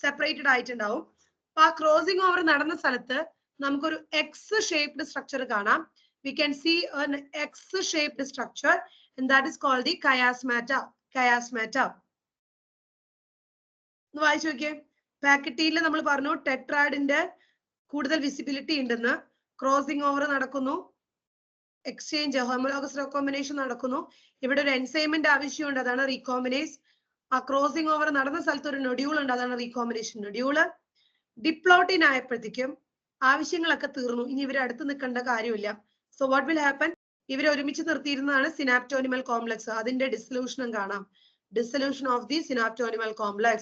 സെപ്പറേറ്റഡ് ആയിട്ടുണ്ടാവും. അപ്പൊ ആ ക്രോസിംഗ് ഓവർ നടന്ന സ്ഥലത്ത് നമുക്കൊരു എക്സ് ഷേപ്ഡ് സ്ട്രക്ചർ കാണാം. We can see an X-shaped structure, and that is called the chiasmata. വായിച്ചു നോക്കിയേ. പാക്കറ്റീനിൽ നമ്മൾ പറഞ്ഞു ടെട്രാഡിന്റെ കൂടുതൽ വിസിബിലിറ്റി ഉണ്ടെന്ന്. ക്രോസിംഗ് ഓവർ നടക്കുന്നു, എക്സ്ചേഞ്ച് ഹോമോലോഗസ് റീകോമ്പിനേഷൻ നടക്കുന്നു. ഇവിടെ ഒരു എൻസൈമിന്റെ ആവശ്യമുണ്ട്, അതാണ് റീകോമ്പിനേസ്. ആ ക്രോസിംഗ് ഓവർ നടന്ന സ്ഥലത്ത് ഒരു നൊഡ്യൂൾ ഉണ്ട്, അതാണ് റീകോമ്പിനേഷൻ നൊഡ്യൂള്. ഡിപ്ലോട്ടിൻ ആയപ്പോഴത്തേക്കും ആവശ്യങ്ങളൊക്കെ തീർന്നു. ഇനി ഇവരെ അടുത്ത് നിൽക്കേണ്ട കാര്യമില്ല. So what will happen? ഇവരെ ഒരുമിച്ച് നിർത്തിയിരുന്നതാണ് സിനാപ്റ്റോനിമൽ കോംപ്ലക്സ്. അതിന്റെ ഡിസൊല്യൂഷനും കാണാം. Dissolution of the synaptonimal complex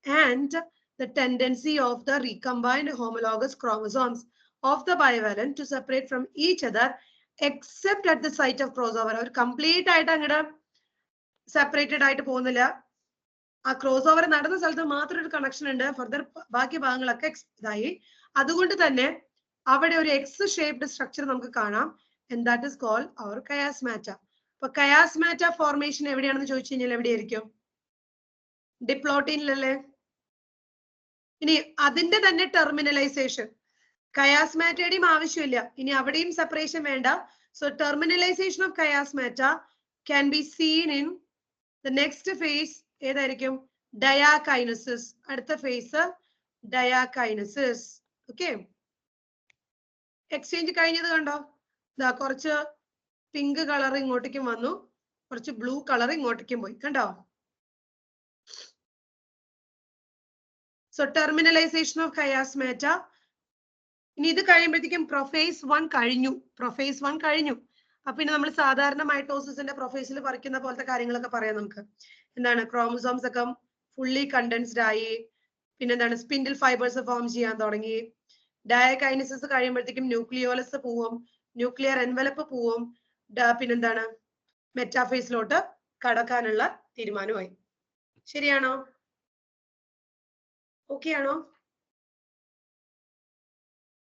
and the tendency of the recombined homologous chromosomes of the bivalent to separate from each other except at the site of crossover. അവർ complete ആയിട്ട് അങ്ങോട്ട് separated ആയിട്ട് പോകുന്നില്ല. ആ ക്രോസ് ഓവർ നടന്ന സ്ഥലത്ത് മാത്രം ഒരു കണക്ഷൻ ഉണ്ട്. ഫർദർ ബാക്കി ഭാഗങ്ങളൊക്കെ ഇതായി. അതുകൊണ്ട് തന്നെ അവിടെ ഒരു എക്സ് ഷേപ്ഡ് സ്ട്രക്ചർ നമുക്ക് കാണാം. and that is called our chiasmata. അപ്പൊ chiasmata ഫോർമേഷൻ എവിടെയാണെന്ന് ചോദിച്ചു കഴിഞ്ഞാൽ എവിടെയായിരിക്കും? ഡിപ്ലോട്ടീനിലല്ലേ. ഇനി അതിന്റെ തന്നെ ടെർമിനലൈസേഷൻ chiasmatയുടെയും ആവശ്യമില്ല. ഇനി അവിടെയും സെപ്പറേഷൻ വേണ്ട. So terminalization of chiasmata can be seen in the next phase. ഏതായിരിക്കും? ഡയാകൈനസിസ്. അടുത്ത ഫേസ് ഡയാകൈനസിസ്. ഓക്കെ, എക്സ്ചേഞ്ച് കഴിഞ്ഞത് കണ്ടോ? ഇതാ കുറച്ച് പിങ്ക് കളർ ഇങ്ങോട്ടേക്കും വന്നു, കുറച്ച് ബ്ലൂ കളർ ഇങ്ങോട്ടേക്കും പോയി. കണ്ടോ? So terminalization of chiasmata. ഇനി ഇത് കഴിയുമ്പോഴത്തേക്കും പ്രൊഫേസ് 1 കഴിഞ്ഞു. അപ്പൊ പിന്നെ നമ്മൾ സാധാരണ മൈറ്റോസിസിന്റെ പ്രൊഫേസിൽ പറിക്കുന്ന പോലത്തെ കാര്യങ്ങളൊക്കെ പറയാം. നമുക്ക് എന്താണ് ക്രോമസോംസ് ഒക്കെ ഫുള്ളി കണ്ടൻസ്ഡ് ആയി. പിന്നെന്താണ് സ്പിൻഡിൽ ഫൈബേഴ്സ് ഫോം ചെയ്യാൻ തുടങ്ങി. ഡയകൈനസിസ് കഴിയുമ്പോഴത്തേക്കും ന്യൂക്ലിയോലസ് പോവും, ന്യൂക്ലിയർ എൻവലപ്പ് പോവും. പിന്നെന്താണ് മെറ്റാഫേസിലോട്ട് കടക്കാനുള്ള തീരുമാനമായി. ശരിയാണോ? ഓക്കെ ആണോ?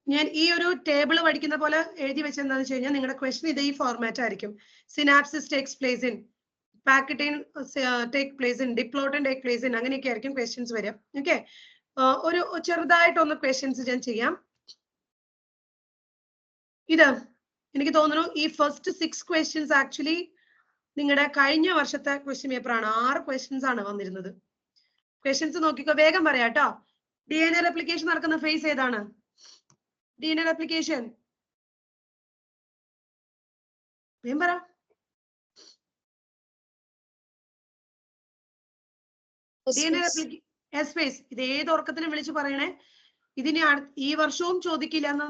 ഞാൻ ഈ ഒരു ടേബിൾ പഠിക്കുന്ന പോലെ എഴുതി വെച്ചെന്താണെന്ന് വെച്ച് കഴിഞ്ഞാൽ നിങ്ങളുടെ ക്വസ്റ്റൻ ഇത് ഈ ഫോർമാറ്റ് ആയിരിക്കും. Synapsis takes place in, pachytene take place in, diplotene take place in, അങ്ങനെയൊക്കെ ആയിരിക്കും ക്വസ്റ്റ്യൻസ് വരിക. ഓക്കെ, ഒരു ചെറുതായിട്ടൊന്ന് ക്വസ്റ്റ്യൻസ് ഞാൻ ചെയ്യാം. ഇത് എനിക്ക് തോന്നുന്നു ഈ ഫസ്റ്റ് 6 ക്വസ്റ്റ്യൻസ് ആക്ച്വലി നിങ്ങളുടെ കഴിഞ്ഞ വർഷത്തെ ക്വസ്റ്റ്യൻ പേപ്പറാണ്. 6 ക്വസ്റ്റ്യൻസ് ആണ് വന്നിരുന്നത്. ക്വസ്റ്റ്യൻസ് നോക്കിക്കോ, വേഗം പറയാം കേട്ടോ. DNA റെപ്ലിക്കേഷൻ നടക്കുന്ന ഫേസ് ഏതാണ്? DNA റെപ്ലിക്കേഷൻ വേഗം പറ. DNA replication S phase. ഇത് ഏത് ഉറക്കത്തിനും വിളിച്ച് പറയണേ. ഇതിന് ഈ വർഷവും ചോദിക്കില്ല എന്ന്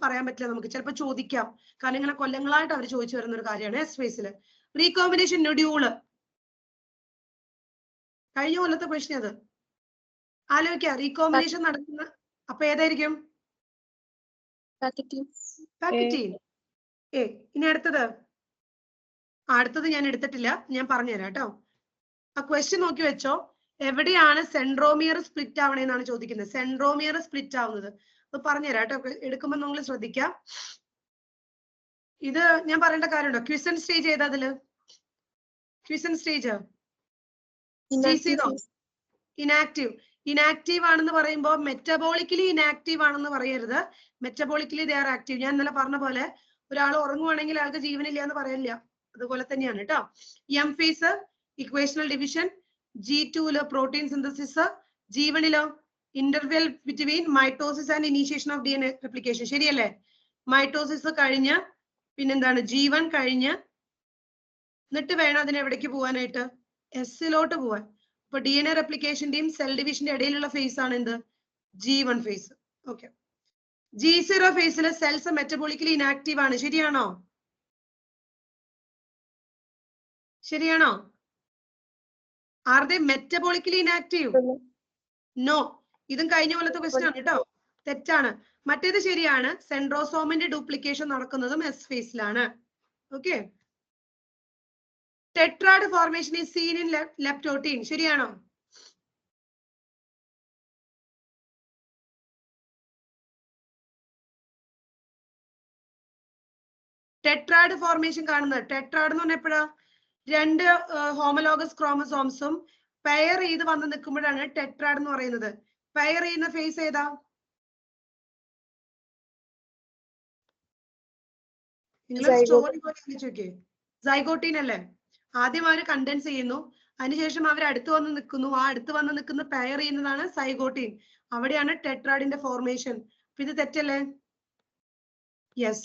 പറയാൻ പറ്റില്ല, നമുക്ക് ചിലപ്പോൾ ചോദിക്കാം. കാരണം ഇങ്ങനെ കൊല്ലങ്ങളായിട്ട് അവർ ചോദിച്ചു വരുന്ന ഒരു കാര്യമാണ് എസ് ഫേസിൽ. റീകോമ്പിനേഷൻ ന്യൂഡ്യൂള് കഴിഞ്ഞ കൊല്ലത്തെ ക്വസ്റ്റ്യൻ അത്. ആലോചിക്കാം, റീകോമ്പിനേഷൻ നടക്കുന്ന അപ്പൊ ഏതായിരിക്കും? പാക്കറ്റീൻ. ഇനി അടുത്തത് ഞാൻ എടുത്തിട്ടില്ല, ഞാൻ പറഞ്ഞുതരാം കേട്ടോ. ആ ക്വസ്റ്റ്യൻ നോക്കി വെച്ചോ. എവിടെയാണ് സെൻട്രോമിയർ സ്പ്ലിറ്റ് ആവണേന്നാണ് ചോദിക്കുന്നത്. സെൻട്രോമിയർ സ്പ്ലിറ്റ് ആവുന്നത് അത് പറഞ്ഞുതരാം കേട്ടോ. എടുക്കുമ്പോൾ നിങ്ങൾ ശ്രദ്ധിക്കാം. ഇത് ഞാൻ പറയേണ്ട കാര്യമുണ്ടോ? ക്വിസൻ സ്റ്റേജ് ഏതാ അതില്? ക്വിസൻ സ്റ്റേജ് ഇനാക്റ്റീവ്. ഇനാക്റ്റീവ് ആണെന്ന് പറയുമ്പോൾ മെറ്റബോളിക്കലി ഇനാക്റ്റീവ് ആണെന്ന് പറയരുത്. Metabolically they are active. ഞാൻ ഇന്നലെ പറഞ്ഞ പോലെ ഒരാൾ ഉറങ്ങുവാണെങ്കിൽ ആൾക്ക് ജീവനില്ല എന്ന് പറയില്ല, അതുപോലെ തന്നെയാണ് കേട്ടോ. M phase equational division, G2 protein synthesis, G1 interval between mitosis and initiation of DNA replication. ശരിയല്ലേ? മൈറ്റോസിസ് കഴിഞ്ഞ് പിന്നെന്താണ്? G1 കഴിഞ്ഞ് എന്നിട്ട് വേണം അതിന് എവിടേക്ക് പോവാനായിട്ട്? എസിലോട്ട് പോവാൻ. അപ്പൊ DNA റെപ്ലിക്കേഷന്റെയും സെൽ ഡിവിഷന്റെ ഇടയിലുള്ള ഫേസ് ആണ് എന്ത്? G1 face. ഓക്കെ. G0 ഫേസിൽ സെൽസ് മെറ്റബോളിക്കലി ഇനാക്റ്റീവ് ആണ്. ശരിയാണോ? ശരിയാണോ? Are they metabolically inactive? No. ഇതും കഴിഞ്ഞ പോലത്തെ ക്വസ്റ്റ്യൻ ആണ് കേട്ടോ. തെറ്റാണ്. മറ്റേത് ശരിയാണ്. സെൻട്രോസോമിന്റെ ഡ്യൂപ്ലിക്കേഷൻ നടക്കുന്നതും എസ് ഫേസിലാണ്. Okay. Tetrad formation is seen in leptotene. ശരിയാണോ? ടെട്രാഡ് ഫോർമേഷൻ കാണുന്നത്. ടെട്രാഡ് എന്ന് പറഞ്ഞാൽ എപ്പോഴാ? 2 ഹോമലോഗസ് ക്രോമസോംസും പെയർ ചെയ്ത് വന്ന് നിൽക്കുമ്പോഴാണ് ടെട്രാഡ് എന്ന് പറയുന്നത്. പെയർ ചെയ്യുന്ന ഫേസ് ഏതാ? നിങ്ങൾ സ്റ്റോറി പോലെ ചോദിക്കേ. സൈഗോട്ടീൻ അല്ലേ? ആദ്യം അവർ കണ്ടൻസ് ചെയ്യുന്നു, അതിനുശേഷം അവർ അടുത്ത് വന്ന് നിൽക്കുന്നു. ആ അടുത്ത് വന്ന് നിൽക്കുന്ന പെയർ ചെയ്യുന്നതാണ് സൈഗോട്ടീൻ. അവിടെയാണ് ടെട്രാഡിന്റെ ഫോർമേഷൻ. ഇത് തെറ്റല്ലേ? യെസ്.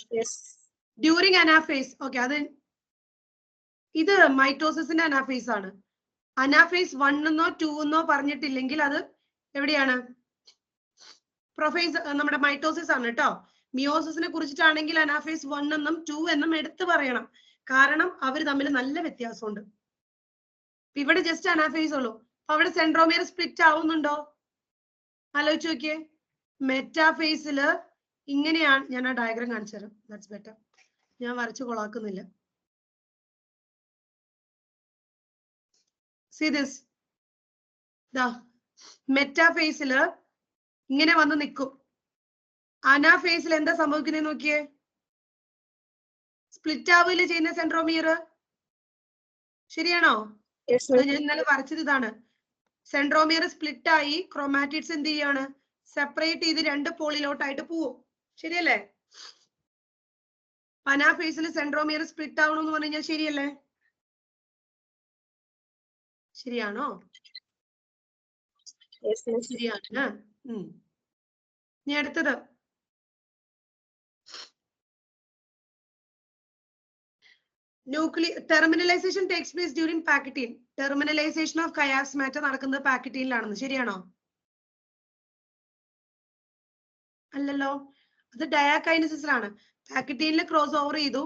During anaphase. ഓക്കെ, അത് ഇത് മൈറ്റോസിന്റെ അനാഫേസ് ആണ്. അനാഫേസ് 1 എന്നോ 2 എന്നോ പറഞ്ഞിട്ടില്ലെങ്കിൽ അത് എവിടെയാണ്? പ്രൊഫേസ് നമ്മുടെ മൈറ്റോസിസ് ആണ് കേട്ടോ. മിയോസിസിനെ കുറിച്ചിട്ടാണെങ്കിൽ അനാഫേസ് 1 എന്നും 2 എന്നും എടുത്തു പറയണം. കാരണം അവർ തമ്മിൽ നല്ല വ്യത്യാസമുണ്ട്. ഇവിടെ ജസ്റ്റ് അനാഫേസ് ഉള്ളൂ. അപ്പൊ അവിടെ സെൻട്രോമിയർ സ്പ്ലിറ്റ് ആവുന്നുണ്ടോ? ആലോചിച്ച് നോക്കിയേ. മെറ്റാഫേസില് ഇങ്ങനെയാണ്. ഞാൻ ആ ഡയഗ്രാം കാണിച്ചു തരാം. That's better. ഞാൻ വരച്ചു കൊളാക്കുന്നില്ല. See this. മെറ്റാഫേസില് ഇങ്ങനെ വന്ന് നിൽക്കും. അനാഫേസിൽ എന്താ സംഭവിക്കുന്നത് നോക്കിയേ. സ്പ്ലിറ്റ് ആവില്ല ചെയ്യുന്ന സെൻട്രോമിയർ. ശരിയാണോ? ഞാൻ ഇന്നലെ വരച്ചത് ഇതാണ്. സെൻട്രോമിയർ സ്പ്ലിറ്റ് ആയി ക്രോമാറ്റിഡ്സ് എന്ത് ചെയ്യാണ്? സെപ്പറേറ്റ് ചെയ്ത് 2 പോളിലോട്ടായിട്ട് പോവും. ശരിയല്ലേ? അനാഫേസിൽ സെൻട്രോമിയർ സ്പ്ലിറ്റ് ആവണമെന്ന് പറഞ്ഞു കഴിഞ്ഞാൽ ശരിയല്ലേ? ശരിയാണോ? ശരിയാണ്. ഇനി അടുത്തത് ടെർമിനലൈസേഷൻ ടേക്സ് പ്ലേസ് ഡ്യൂറിങ് പാക്കറ്റീൻ. ടെർമിനലൈസേഷൻ ഓഫ് കയാസ്മാറ്റ നടക്കുന്നത് പാക്കറ്റീനിലാണെന്ന്. ശരിയാണോ? അല്ലല്ലോ, അത് ഡയാകൈനസിസിലാണ്. പാക്കറ്റീനിൽ ക്രോസ് ഓവർ ചെയ്തു.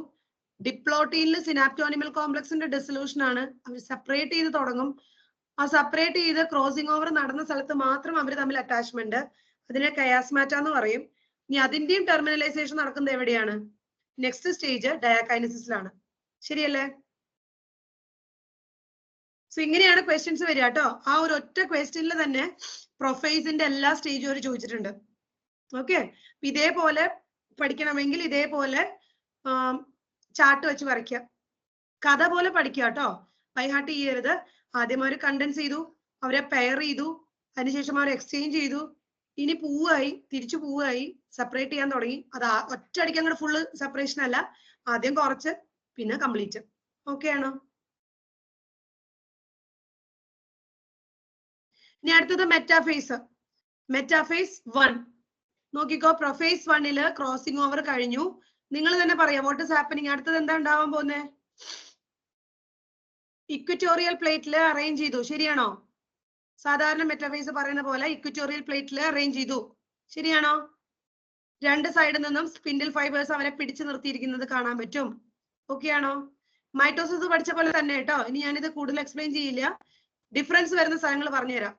ഡിപ്ലോട്ടീനിൽ സിനാപ്റ്റോനിമൽ കോംപ്ലക്സിന്റെ ഡിസൊല്യൂഷൻ ആണ്. അവർ സെപ്പറേറ്റ് ചെയ്ത് തുടങ്ങും. ആ സെപ്പറേറ്റ് ചെയ്ത് ക്രോസിംഗ് ഓവർ നടന്ന സ്ഥലത്ത് മാത്രം അവർ തമ്മിൽ അറ്റാച്ച്മെന്റ്. അതിനെ കയാസ്മാറ്റ എന്ന് പറയും. ഇനി അതിന്റെയും ടെർമിനലൈസേഷൻ നടക്കുന്നത് എവിടെയാണ്? നെക്സ്റ്റ് സ്റ്റേജ് ഡയാകൈനസിസിലാണ്. ശരിയല്ലേ? സോ ഇങ്ങനെയാണ് ക്വസ്റ്റ്യൻസ് വരിക കേട്ടോ. ആ ഒരു ഒറ്റ ക്വസ്റ്റ്യനിൽ തന്നെ പ്രൊഫൈസിന്റെ എല്ലാ സ്റ്റേജും അവർ ചോദിച്ചിട്ടുണ്ട്. ഓക്കെ, ഇതേപോലെ പഠിക്കണമെങ്കിൽ ഇതേപോലെ ചാർട്ട് വെച്ച് വരയ്ക്കുക. കഥ പോലെ പഠിക്കുക കേട്ടോ, ബൈഹാർട്ട് ചെയ്യരുത്. ആദ്യം അവർ കണ്ടൻസ് ചെയ്തു, അവരെ പെയർ ചെയ്തു, അതിനുശേഷം അവർ എക്സ്ചേഞ്ച് ചെയ്തു, ഇനി പൂവായി, തിരിച്ചു പൂവായി, സെപ്പറേറ്റ് ചെയ്യാൻ തുടങ്ങി. അത് ഒറ്റയടിക്ക് അങ്ങോട്ട് ഫുള്ള് സെപ്പറേഷൻ അല്ല, ആദ്യം കുറച്ച് പിന്നെ കംപ്ലീറ്റ്. ഓക്കെ ആണോ? ഇനി അടുത്തത് മെറ്റാഫേസ്. മെറ്റാഫേസ് 1 നോക്കിക്കോ. പ്രൊഫേസ് 1 ക്രോസിംഗ് ഓവർ കഴിഞ്ഞു. നിങ്ങൾ തന്നെ പറയാം വാട്ട് ഇസ് ഹാപ്പനിങ്. അടുത്തത് എന്താ ഉണ്ടാവാൻ പോകുന്നത്? ഇക്വറ്റോറിയൽ പ്ലേറ്റിൽ അറേഞ്ച് ചെയ്തു, ശരിയാണോ? സാധാരണ മെറ്റാഫേസ് പറയുന്ന പോലെ ഇക്വറ്റോറിയൽ പ്ലേറ്റിൽ അറേഞ്ച് ചെയ്തു, ശരിയാണോ? രണ്ട് സൈഡിൽ നിന്നും സ്പിൻഡിൽ ഫൈബേഴ്സ് അവരെ പിടിച്ചു നിർത്തിയിരിക്കുന്നത് കാണാൻ പറ്റും. ഓക്കെ ആണോ? മൈറ്റോസിസ് പഠിച്ച പോലെ തന്നെ കേട്ടോ. ഇനി ഞാനിത് കൂടുതൽ എക്സ്പ്ലെയിൻ ചെയ്യില്ല, ഡിഫറൻസ് വരുന്ന സ്ഥലങ്ങൾ പറഞ്ഞുതരാം.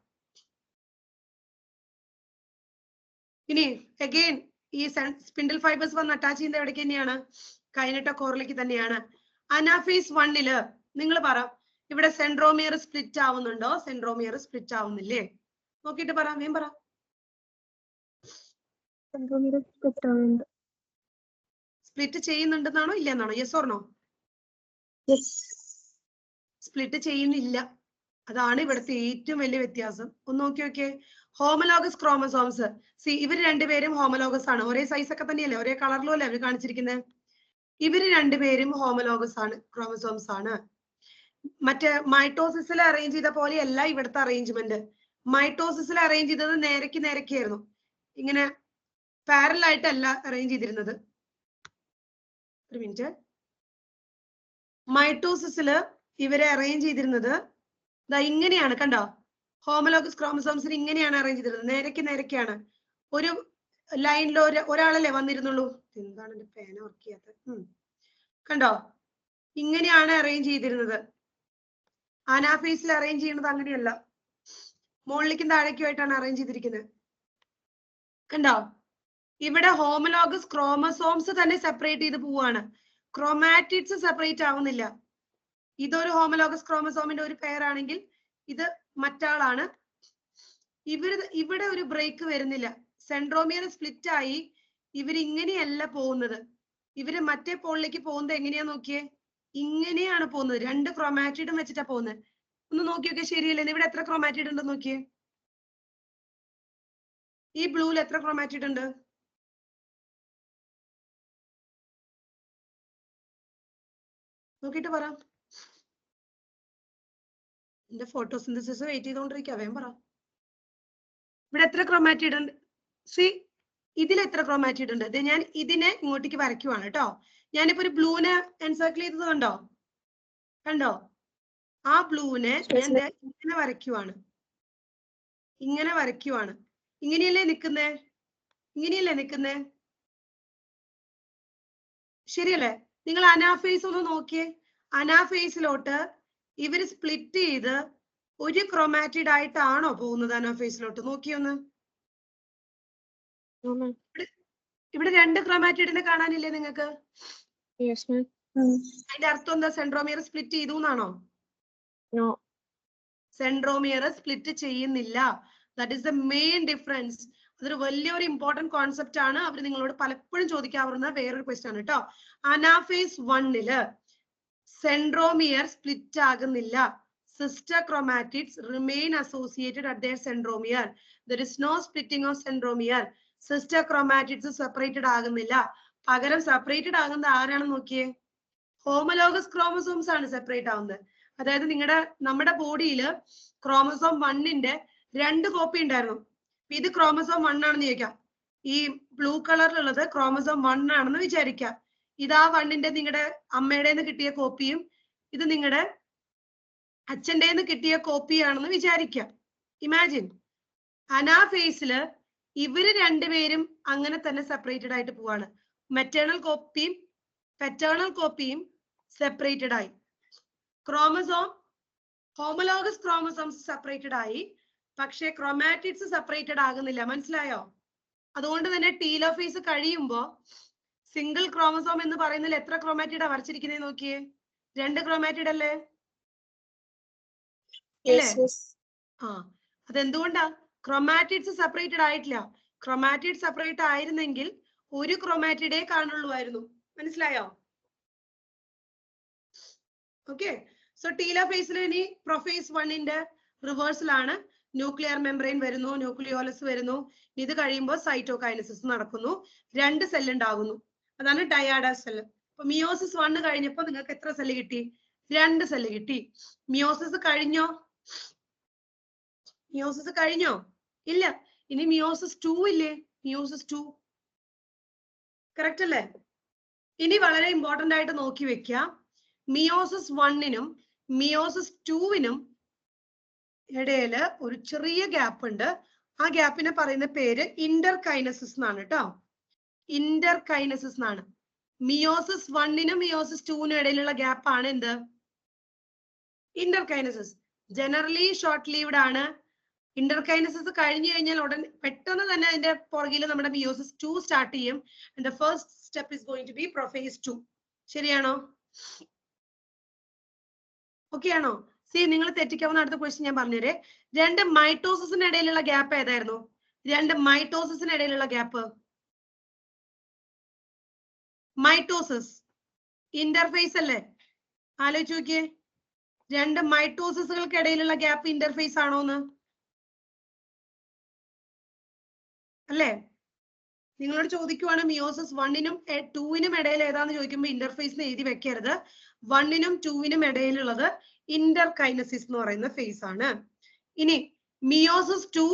ഇനി അഗെയിൻ ഈ സ്പിൻഡിൽ ഫൈബേഴ്സ് വന്ന് അറ്റാച്ച് ചെയ്യുന്നത് എവിടേക്ക് തന്നെയാണ്? കൈനറ്റോകോറിലേക്ക് തന്നെയാണ്. അനാഫേസ് 1 നിങ്ങൾ പറ, ഇവിടെ സെൻട്രോമിയർ സ്പ്ലിറ്റ് ആവുന്നുണ്ടോ? സെൻട്രോമിയർ സ്പ്ലിറ്റ് ആവുന്നില്ലേ? നോക്കിയിട്ട് പറ, വേം പറ. സ്പ്ലിറ്റ് ചെയ്യുന്നുണ്ടെന്നാണോ ഇല്ലെന്നാണോ? Yes or no? സ്പ്ലിറ്റ് ചെയ്യുന്നില്ല. അതാണ് ഇവിടുത്തെ ഏറ്റവും വലിയ വ്യത്യാസം. ഒന്ന് നോക്കി നോക്കിയേ. ഹോമലോഗസ് ക്രോമസോംസ്, ഇവർ രണ്ടുപേരും ഹോമലോഗസ് ആണ്. ഒരേ സൈസ് ഒക്കെ തന്നെയല്ലേ, ഒരേ കളറിലും അല്ലേ അവർ കാണിച്ചിരിക്കുന്നത്. ഇവര് രണ്ടുപേരും ഹോമലോഗസ് ആണ്, ക്രോമസോംസ് ആണ്. മറ്റേ മൈറ്റോസിസിൽ അറേഞ്ച് ചെയ്ത പോലെയല്ല ഇവിടുത്തെ അറേഞ്ച്മെന്റ്. മൈറ്റോസിസിൽ അറേഞ്ച് ചെയ്തത് നേരക്കായിരുന്നു, ഇങ്ങനെ പാരലൽ ആയിട്ടല്ല അറേഞ്ച് ചെയ്തിരുന്നത്. ഒരു മിനിറ്റ്. മൈറ്റോസിസില് ഇവരെ അറേഞ്ച് ചെയ്തിരുന്നത് ഇങ്ങനെയാണ്, കണ്ടോ? ഹോമലോഗസ് ക്രോമസോംസിന് ഇങ്ങനെയാണ് അറേഞ്ച് ചെയ്തിരുന്നത്, നേരക്കാണ്. ഒരു ലൈനിൽ ഒരാളല്ലേ വന്നിരുന്നുള്ളൂ. എന്താണ് എന്റെ പേന വർക്ക് ചെയ്യാത്തത്? കണ്ടോ? ഇങ്ങനെയാണ് അറേഞ്ച് ചെയ്തിരുന്നത്. അനാഫേസിൽ അറേഞ്ച് ചെയ്യുന്നത് അങ്ങനെയല്ല, മുകളിലേക്കും താഴേക്കുമായിട്ടാണ് അറേഞ്ച് ചെയ്തിരിക്കുന്നത്. കണ്ടോ? ഇവിടെ ഹോമലോഗസ് ക്രോമസോംസ് തന്നെ സെപ്പറേറ്റ് ചെയ്ത് പോവാണ്, ക്രോമാറ്റിഡ്സ് സെപ്പറേറ്റ് ആവുന്നില്ല. ഇതൊരു ഹോമലോഗസ് ക്രോമസോമിന്റെ ഒരു പെയറാണെങ്കിൽ ഇത് മറ്റാളാണ്. ഇവിടെ ഒരു ബ്രേക്ക് വരുന്നില്ല, സെൻട്രോമിയർ സ്പ്ലിറ്റ് ആയി. ഇവരിങ്ങനെയല്ല പോകുന്നത്, ഇവര് മറ്റേ പോളിലേക്ക് പോകുന്നത് എങ്ങനെയാ നോക്കിയേ? ഇങ്ങനെയാണ് പോകുന്നത്, രണ്ട് ക്രോമാറ്റിഡും വെച്ചിട്ടാ പോകുന്നത്. ഒന്ന് നോക്കി നോക്കിയേ, ശരിയല്ലേ? ഇവിടെ എത്ര ക്രോമാറ്റിഡ് ഉണ്ട് നോക്കിയേ. ഈ ബ്ലൂയിൽ എത്ര ക്രോമാറ്റിഡ് ഉണ്ട്? നോക്കിട്ട് പറ. എന്റെ ഫോട്ടോസിന്തസിസ് വെയിറ്റ് ചെയ്തോണ്ടിരിക്കുക, വേഗം പറ. ഇവിടെ എത്ര ക്രോമാറ്റിഡ് ഉണ്ട്? സി, ഇതിൽ എത്ര ക്രോമാറ്റിഡ് ഉണ്ട്? ഞാൻ ഇതിനെ ഇങ്ങോട്ടേക്ക് വരയ്ക്കുവാണ് കേട്ടോ. ഞാനിപ്പോ ഒരു ബ്ലൂവിനെ എൻസർക്കിൾ ചെയ്തത് കണ്ടോ? ആ ബ്ലൂവിനെ ഞാൻ ഇങ്ങനെ വരയ്ക്കുവാണ്, ഇങ്ങനെയല്ലേ നിക്കുന്നേ? ശരിയല്ലേ? നിങ്ങൾ അനാഫേസ് ഒന്ന് നോക്കിയേ. അനാഫേസിലോട്ട് ഇവര് സ്പ്ലിറ്റ് ചെയ്ത് ഒരു ക്രോമാറ്റിഡ് ആയിട്ടാണോ പോകുന്നത്? അനാഫേസിലോട്ട് നോക്കിയൊന്ന്. ഇവിടെ രണ്ട് ക്രോമാറ്റിഡിനെ കാണാനില്ലേ നിങ്ങൾക്ക്? അതിന്റെ അർത്ഥം എന്താ? സെൻട്രോമിയർ സ്പ്ലിറ്റ് ചെയ്തു എന്നാണോ? സെൻട്രോമിയർ സ്പ്ലിറ്റ് ചെയ്യുന്നില്ല. That is the main difference. അതൊരു വലിയൊരു ഇമ്പോർട്ടന്റ് കോൺസെപ്റ്റ് ആണ്. അവർ നിങ്ങളോട് പലപ്പോഴും ചോദിക്കാവുന്ന വേറൊരു ക്വസ്റ്റ്യൻ ആണ് കേട്ടോ. അനാഫേസ് 1 സെൻട്രോമിയർ സ്പ്ലിറ്റ് ആകുന്നില്ല. Sister chromatids remain associated at their centromere. There is no splitting of centromere. Sister chromatids separated ആകുന്നില്ല. പകരം സെപ്പറേറ്റഡ് ആകുന്നത് ആരാണെന്ന് നോക്കിയേ? ഹോമലോഗസ് ക്രോമസോംസ് ആണ് സെപ്പറേറ്റ് ആവുന്നത്. അതായത് നമ്മുടെ ബോഡിയിൽ ക്രോമസോം 1ന്റെ 2 കോപ്പി ഉണ്ടായിരുന്നു. ഇത് ക്രോമസോം 1 ആണെന്ന് ചോദിക്കാം. ഈ ബ്ലൂ കളറിലുള്ളത് ക്രോമസോം 1 ആണെന്ന് വിചാരിക്കാം. ഇതാ 1ന്റെ നിങ്ങളുടെ അമ്മയുടെ കിട്ടിയ കോപ്പിയും ഇത് നിങ്ങളുടെ അച്ഛൻ്റെ കിട്ടിയ കോപ്പിയാണെന്ന് വിചാരിക്കാം. ഇമാജിൻ. അനാഫേസില് ഇവര് രണ്ടുപേരും അങ്ങനെ തന്നെ സെപ്പറേറ്റഡ് ആയിട്ട് പോവാണ്. മെറ്റേണൽ കോപ്പിയും പെറ്റേണൽ കോപ്പിയും സെപ്പറേറ്റഡ് ആയി. ഹോമലോഗസ് ക്രോമസോംസ് സെപ്പറേറ്റഡ് ആയി, പക്ഷെ ക്രോമാറ്റിഡ്സ് സെപ്പറേറ്റഡ് ആകുന്നില്ല. മനസ്സിലായോ? അതുകൊണ്ട് തന്നെ ടീലോഫേസ് കഴിയുമ്പോ സിംഗിൾ ക്രോമസോം എന്ന് പറയുന്നതിൽ എത്ര ക്രോമാറ്റിഡാ വരച്ചിരിക്കുന്നത് നോക്കിയേ? 2 ക്രോമാറ്റിഡ് അല്ലേ? അതെന്തുകൊണ്ടാ? ക്രോമാറ്റിഡ്സ് സെപ്പറേറ്റഡ് ആയിട്ടില്ല. ക്രൊമാറ്റിഡ് സെപ്പറേറ്റ് ആയിരുന്നെങ്കിൽ ഒരു ക്രൊമാറ്റിഡേ കാണുള്ളൂ. മനസ്സിലായോ? ഓക്കെ. സോ ടീലോഫേസിൽ ഇനി പ്രൊഫേസ് 1ന്റെ റിവേഴ്സിലാണ്. ന്യൂക്ലിയർ മെംബ്രെയിൻ വരുന്നു, ന്യൂക്ലിയോലസ് വരുന്നു. ഇത് കഴിയുമ്പോൾ സൈറ്റോകൈനസിസ് നടക്കുന്നു. 2 സെൽ ഉണ്ടാകുന്നു. അതാണ് ഡയാഡ സെൽ. അപ്പൊ മിയോസിസ് 1 കഴിഞ്ഞപ്പോൾ നിങ്ങൾക്ക് എത്ര സെല്ല് കിട്ടി? 2 സെല്ല് കിട്ടി. മിയോസിസ് കഴിഞ്ഞോ? മിയോസിസ് കഴിഞ്ഞോ? ഇല്ല. ഇനി മിയോസിസ് 2 ഇല്ലേ? മിയോസിസ് 2 കറക്റ്റ് അല്ലേ? ഇനി വളരെ ഇമ്പോർട്ടന്റ് ആയിട്ട് നോക്കി വെക്കുക. മിയോസിസ് 1നും മിയോസിസ് 2നും ഇടയില് ഒരു ചെറിയ ഗ്യാപ്പ് ഉണ്ട്. ആ ഗ്യാപ്പിനെ പറയുന്ന പേര് ഇന്റർകൈനസിസ് എന്നാണ് കേട്ടോ. ഇന്റർകൈനസിസ് എന്നാണ്. മിയോസിസ് 1നും മിയോസിസ് 2നും ഇടയിലുള്ള ഗ്യാപ്പ് ആണ് എന്ത്? ഇന്റർകൈനസിസ്. ജനറലി ഷോർട്ട് ലീവ്ഡ് ആണ്. ഇന്റർകൈനസിസ് കഴിഞ്ഞു കഴിഞ്ഞാൽ ഉടൻ പെട്ടെന്ന് തന്നെ അതിന്റെ പുറകിൽ നമ്മുടെ മിയോസിസ് 2 സ്റ്റാർട്ട് ചെയ്യും. And the first step is going to be prophase 2. ശരിയാണോ? ഓക്കെ ആണോ? സി, നിങ്ങൾ തെറ്റിക്കാവുന്ന അടുത്ത ക്വസ്റ്റ്യൻ ഞാൻ പറഞ്ഞുതരേ. 2 മൈറ്റോസിസിന് ഇടയിലുള്ള ഗ്യാപ്പ് ഏതായിരുന്നു? 2 മൈറ്റോസിസിന് ഇടയിലുള്ള ഗ്യാപ്പ്. മൈറ്റോസിസ് ഇന്റർഫേസ് അല്ലേ? ആലോചിച്ച് നോക്കിയേ. 2 മൈറ്റോസിസുകൾക്ക് ഇടയിലുള്ള ഗ്യാപ്പ് ഇന്റർഫേസ് ആണോന്ന്? അല്ലേ? നിങ്ങളോട് ചോദിക്കുവാണ് മിയോസിസ് 1നും 2നും ഇടയിൽ ഏതാന്ന് ചോദിക്കുമ്പോൾ ഇന്റർഫേസിന് എഴുതി വെക്കരുത്. 1നും 2നും ഇടയിലുള്ളത് ഇന്റർകൈനസിസ് എന്ന് പറയുന്ന ഫേസ് ആണ്. ഇനി മിയോസിസ് 2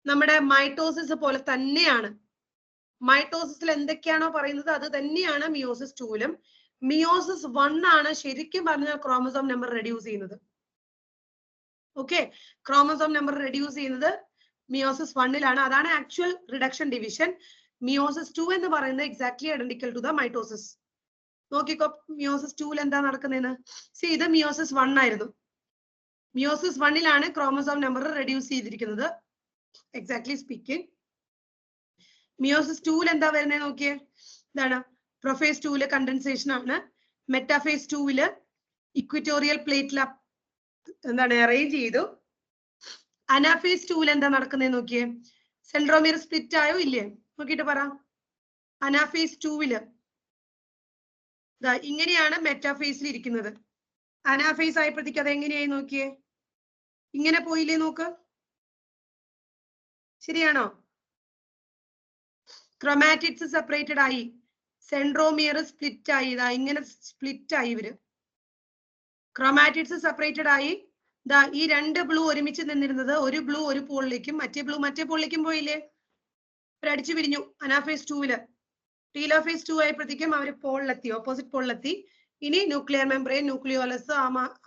നമ്മുടെ മൈറ്റോസിസ് പോലെ തന്നെയാണ്. മൈറ്റോസിസിൽ എന്തൊക്കെയാണോ പറയുന്നത് അത് തന്നെയാണ് മിയോസിസ് 2ലും. മിയോസിസ് 1 ആണ് ശരിക്കും പറഞ്ഞാൽ ക്രോമസോം നമ്പർ റെഡ്യൂസ് ചെയ്യുന്നത്. ഓക്കെ, ക്രോമസോം നമ്പർ റെഡ്യൂസ് ചെയ്യുന്നത് മിയോസിസ് 1ലാണ്. അതാണ് ആക്ച്വൽ റിഡക്ഷൻ ഡിവിഷൻ. മിയോസിസ് 2 എന്ന് പറയുന്നത് exactly identical to the mitosis. നോക്കിക്കോ മിയോസിസ് 2ൽ എന്താ നടക്കുന്നതെന്ന്. സി, ഇത് മിയോസിസ് 1 ആയിരുന്നു. മിയോസിസ് 1ലാണ് ക്രോമസോം നമ്പർ റെഡ്യൂസ് ചെയ്തിരിക്കുന്നത്. Exactly speaking. മിയോസിസ് 2ൽ എന്താ വരുന്നത് നോക്കിയേ. ഇതാണ് പ്രൊഫേസ് 2ല് കണ്ടൻസേഷൻ ആണ്. മെറ്റാഫേസ് 2ല് ഇക്വിറ്റോറിയൽ പ്ലേറ്റിൽ എന്താണ് അറേഞ്ച് ചെയ്തു. അനാഫേസ് 2ൽ എന്താ നടക്കുന്നത് നോക്കിയേ. സെൻട്രോമിയർ സ്പ്ലിറ്റ് ആയോ ഇല്ലേ? നോക്കിയിട്ട് പറ. അനാഫേസ് 2ല് ഇങ്ങനെയാണ് മെറ്റാഫേസിൽ ഇരിക്കുന്നത്. അനാഫേസ് ആയപ്പോഴത്തേക്ക് അത് എങ്ങനെയായി നോക്കിയേ. ഇങ്ങനെ പോയില്ലേ നോക്ക്. ശരിയാണോ? ക്രൊമാറ്റിഡ്സ് സെപ്പറേറ്റഡ് ആയി, സെൻട്രോമിയർ സ്പ്ലിറ്റ് ആയി. ഇങ്ങനെ സ്പ്ലിറ്റ് ആയി ഇവര്. ക്രൊമാറ്റിഡ്സ് സെപ്പറേറ്റഡ് ആയി. ഈ 2 ബ്ലൂ ഒരുമിച്ച് നിന്നിരുന്നത് ഒരു ബ്ലൂ ഒരു പോളിലേക്കും മറ്റേ ബ്ലൂ മറ്റേ പോളിലേക്കും പോയില്ലേ. അവരടിച്ചു പിരിഞ്ഞു അനാഫേസ് 2ല്. ടീലോഫേസ് 2 ആയപ്പോഴത്തേക്കും അവര് പോളിലെത്തി, ഓപ്പോസിറ്റ് പോളിലെത്തി. ഇനി ന്യൂക്ലിയർ മെംബ്രെയിൻ, ന്യൂക്ലിയോലസ്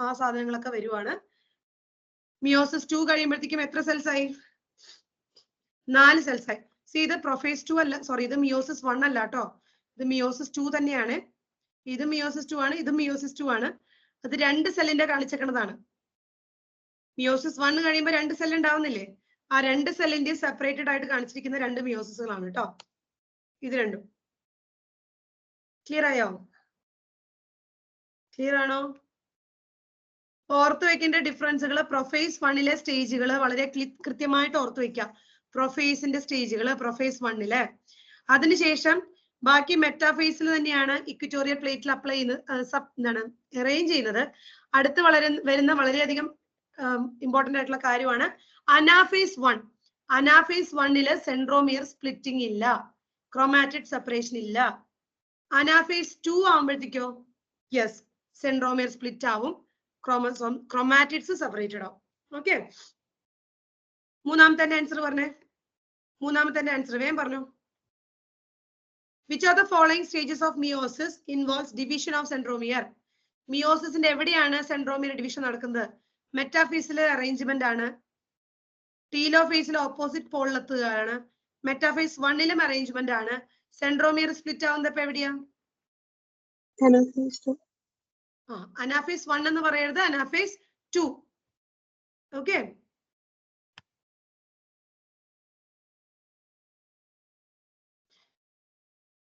ആ സാധനങ്ങളൊക്കെ വരുവാണ്. മിയോസിസ് 2 കഴിയുമ്പോഴത്തേക്കും എത്ര സെൽസ് ആയി? 4 സെൽസ് ആയി. സി, ഇത് പ്രൊഫേസ് 2 അല്ല, സോറി, ഇത് മിയോസിസ് 1 അല്ല കേട്ടോ. ഇത് മിയോസിസ് 2 തന്നെയാണ്. ഇത് മിയോസിസ് 2 ആണ്, ഇത് മിയോസിസ് 2 ആണ്. അത് 2 സെല്ലിന്റെ കാണിച്ചേക്കുന്നതാണ്. മിയോസിസ് 1 കഴിയുമ്പോൾ 2 സെൽ ഉണ്ടാവുന്നില്ലേ? ആ 2 സെല്ലിന്റെ സെപ്പറേറ്റഡ് ആയിട്ട് കാണിച്ചിരിക്കുന്ന 2 മിയോസിസുകളാണ് കേട്ടോ. ഇത് രണ്ടും ക്ലിയർ ആയോ? ക്ലിയർ ആണോ? ഓർത്ത് വെക്കേണ്ട ഡിഫറൻസുകൾ. പ്രൊഫേസ് 1ലെ സ്റ്റേജുകൾ വളരെ കൃത്യമായിട്ട് ഓർത്ത് വെക്കാം. പ്രൊഫേസിന്റെ സ്റ്റേജുകൾ പ്രൊഫേസ് 1ലെ. അതിനുശേഷം ബാക്കി മെറ്റാഫേസിൽ തന്നെയാണ് ഇക്വിറ്റോറിയൽ പ്ലേറ്റിൽ അപ്ലൈ ചെയ്യുന്നത്, അറേഞ്ച് ചെയ്യുന്നത്. അടുത്ത് വരുന്ന വളരെയധികം ഇമ്പോർട്ടന്റ് ആയിട്ടുള്ള കാര്യമാണ് അനാഫേസ് 1. അനാഫേസ് 1ല് സെൻട്രോമിയർ സ്പ്ലിറ്റിംഗ് ഇല്ല, ക്രോമാറ്റിഡ് സെപ്പറേഷൻ ഇല്ല. അനാഫേസ് 2 ആവുമ്പോഴത്തേക്കോ യെസ്, സെൻട്രോമിയർ സ്പ്ലിറ്റ് ആവും, ക്രോമാറ്റിഡ്സ് സെപ്പറേറ്റഡ് ആവും. ഓക്കെ, മൂന്നാമത്തെ ആൻസർ പറഞ്ഞേ. മൂന്നാമത്തെ ആൻസർ വേഗം പറഞ്ഞു. Which of the following stages of meiosis involves division of centromere? മിയോസിസിന്റെ എവിടെയാണ് സെൻട്രോമിയർ ഡിവിഷൻ നടക്കുന്നത്? മെറ്റാഫേസിലെ അറേഞ്ച്മെന്റ് ആണ്. ടീലോഫേസിലെ ഓപ്പോസിറ്റ് പോളിലെത്തുകയാണ്. മെറ്റാഫേസ് 1ലും അറേഞ്ച്മെന്റ് ആണ്. സെൻട്രോമിയർ സ്പ്ലിറ്റ് ആവുന്നത് ഇപ്പൊ എവിടെയാ? അനാഫേസ് 1 എന്ന് പറയരുത്, അനാഫേസ് 2. ഓക്കെ,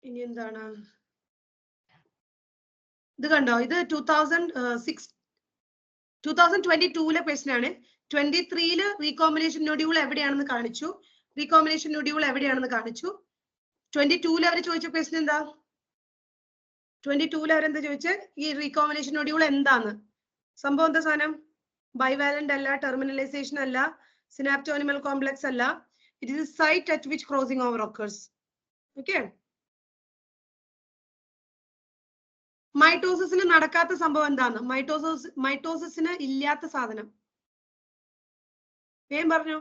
ഇനി എന്താണ് ഇത് കണ്ടോ? ഇത് 2022ലെ ക്വസ്റ്റ്യൻ ആണ്. 23ല് റീകോമ്പിനേഷൻ നൊഡ്യൂൾ എവിടെയാണെന്ന് കാണിച്ചു. റീകോമ്പിനേഷൻ നൊഡ്യൂൾ എവിടെയാണെന്ന് കാണിച്ചു. 22-ൽ അവർ ചോദിച്ച ക്വസ്റ്റ്യൻ എന്താ? 22-ൽ അവരെന്താ ചോദിച്ചത്? ഈ റീകോമ്പിനേഷൻ നൊഡ്യൂൾ എന്താന്ന്? സംഭവം എന്താ സാധനം? ബൈവാലന്റ് അല്ല, ടെർമിനലൈസേഷൻ അല്ല, സിനാപ്റ്റോനിമൽ കോംപ്ലക്സ് അല്ല. It is site at which crossing over occurs. Okay. മൈറ്റോസിസിന് നടക്കാത്ത സംഭവം എന്താണ്? മൈറ്റോസിസിന് ഇല്ലാത്ത സാധനം വേഗം പറഞ്ഞു.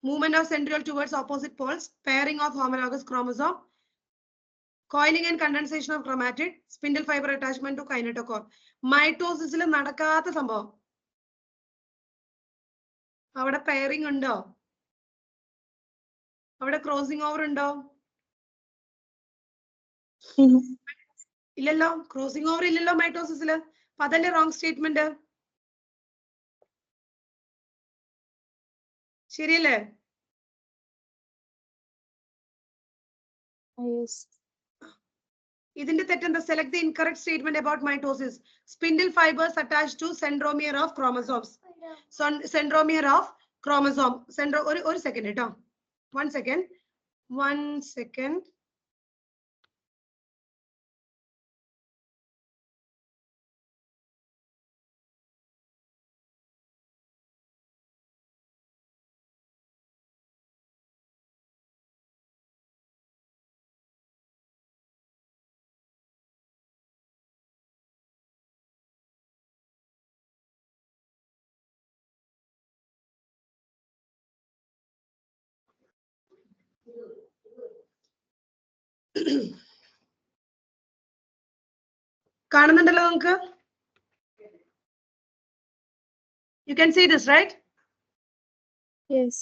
Movement of centriole towards opposite poles, pairing of homologous chromosome, coiling and condensation of chromatid, spindle fiber attachment to kinetochore. മൈറ്റോസിസിൽ നടക്കാത്ത സംഭവം. അവിടെ പെയറിംഗ് ഉണ്ടോ? അവിടെ ക്രോസിംഗ് ഓവർ ഉണ്ടോ? ഇല്ലല്ലോ. ക്രോസിംഗ് ഓവർ ഇല്ലല്ലോ മൈറ്റോസിസിൽ. അപ്പൊ അതല്ലേ റോങ് സ്റ്റേറ്റ്മെന്റ്. ശരിയല്ലേ? Yes. ഇതിന്റെ തെറ്റെന്താ? Select the incorrect statement about mitosis. Spindle fibres attached to centromere of chromosomes. Centromere of chromosome. ഒരു സെക്കൻഡ് കേട്ടോ. 1 second. കാണുന്നുണ്ടല്ലോ നമുക്ക്? You can see this, right? Yes.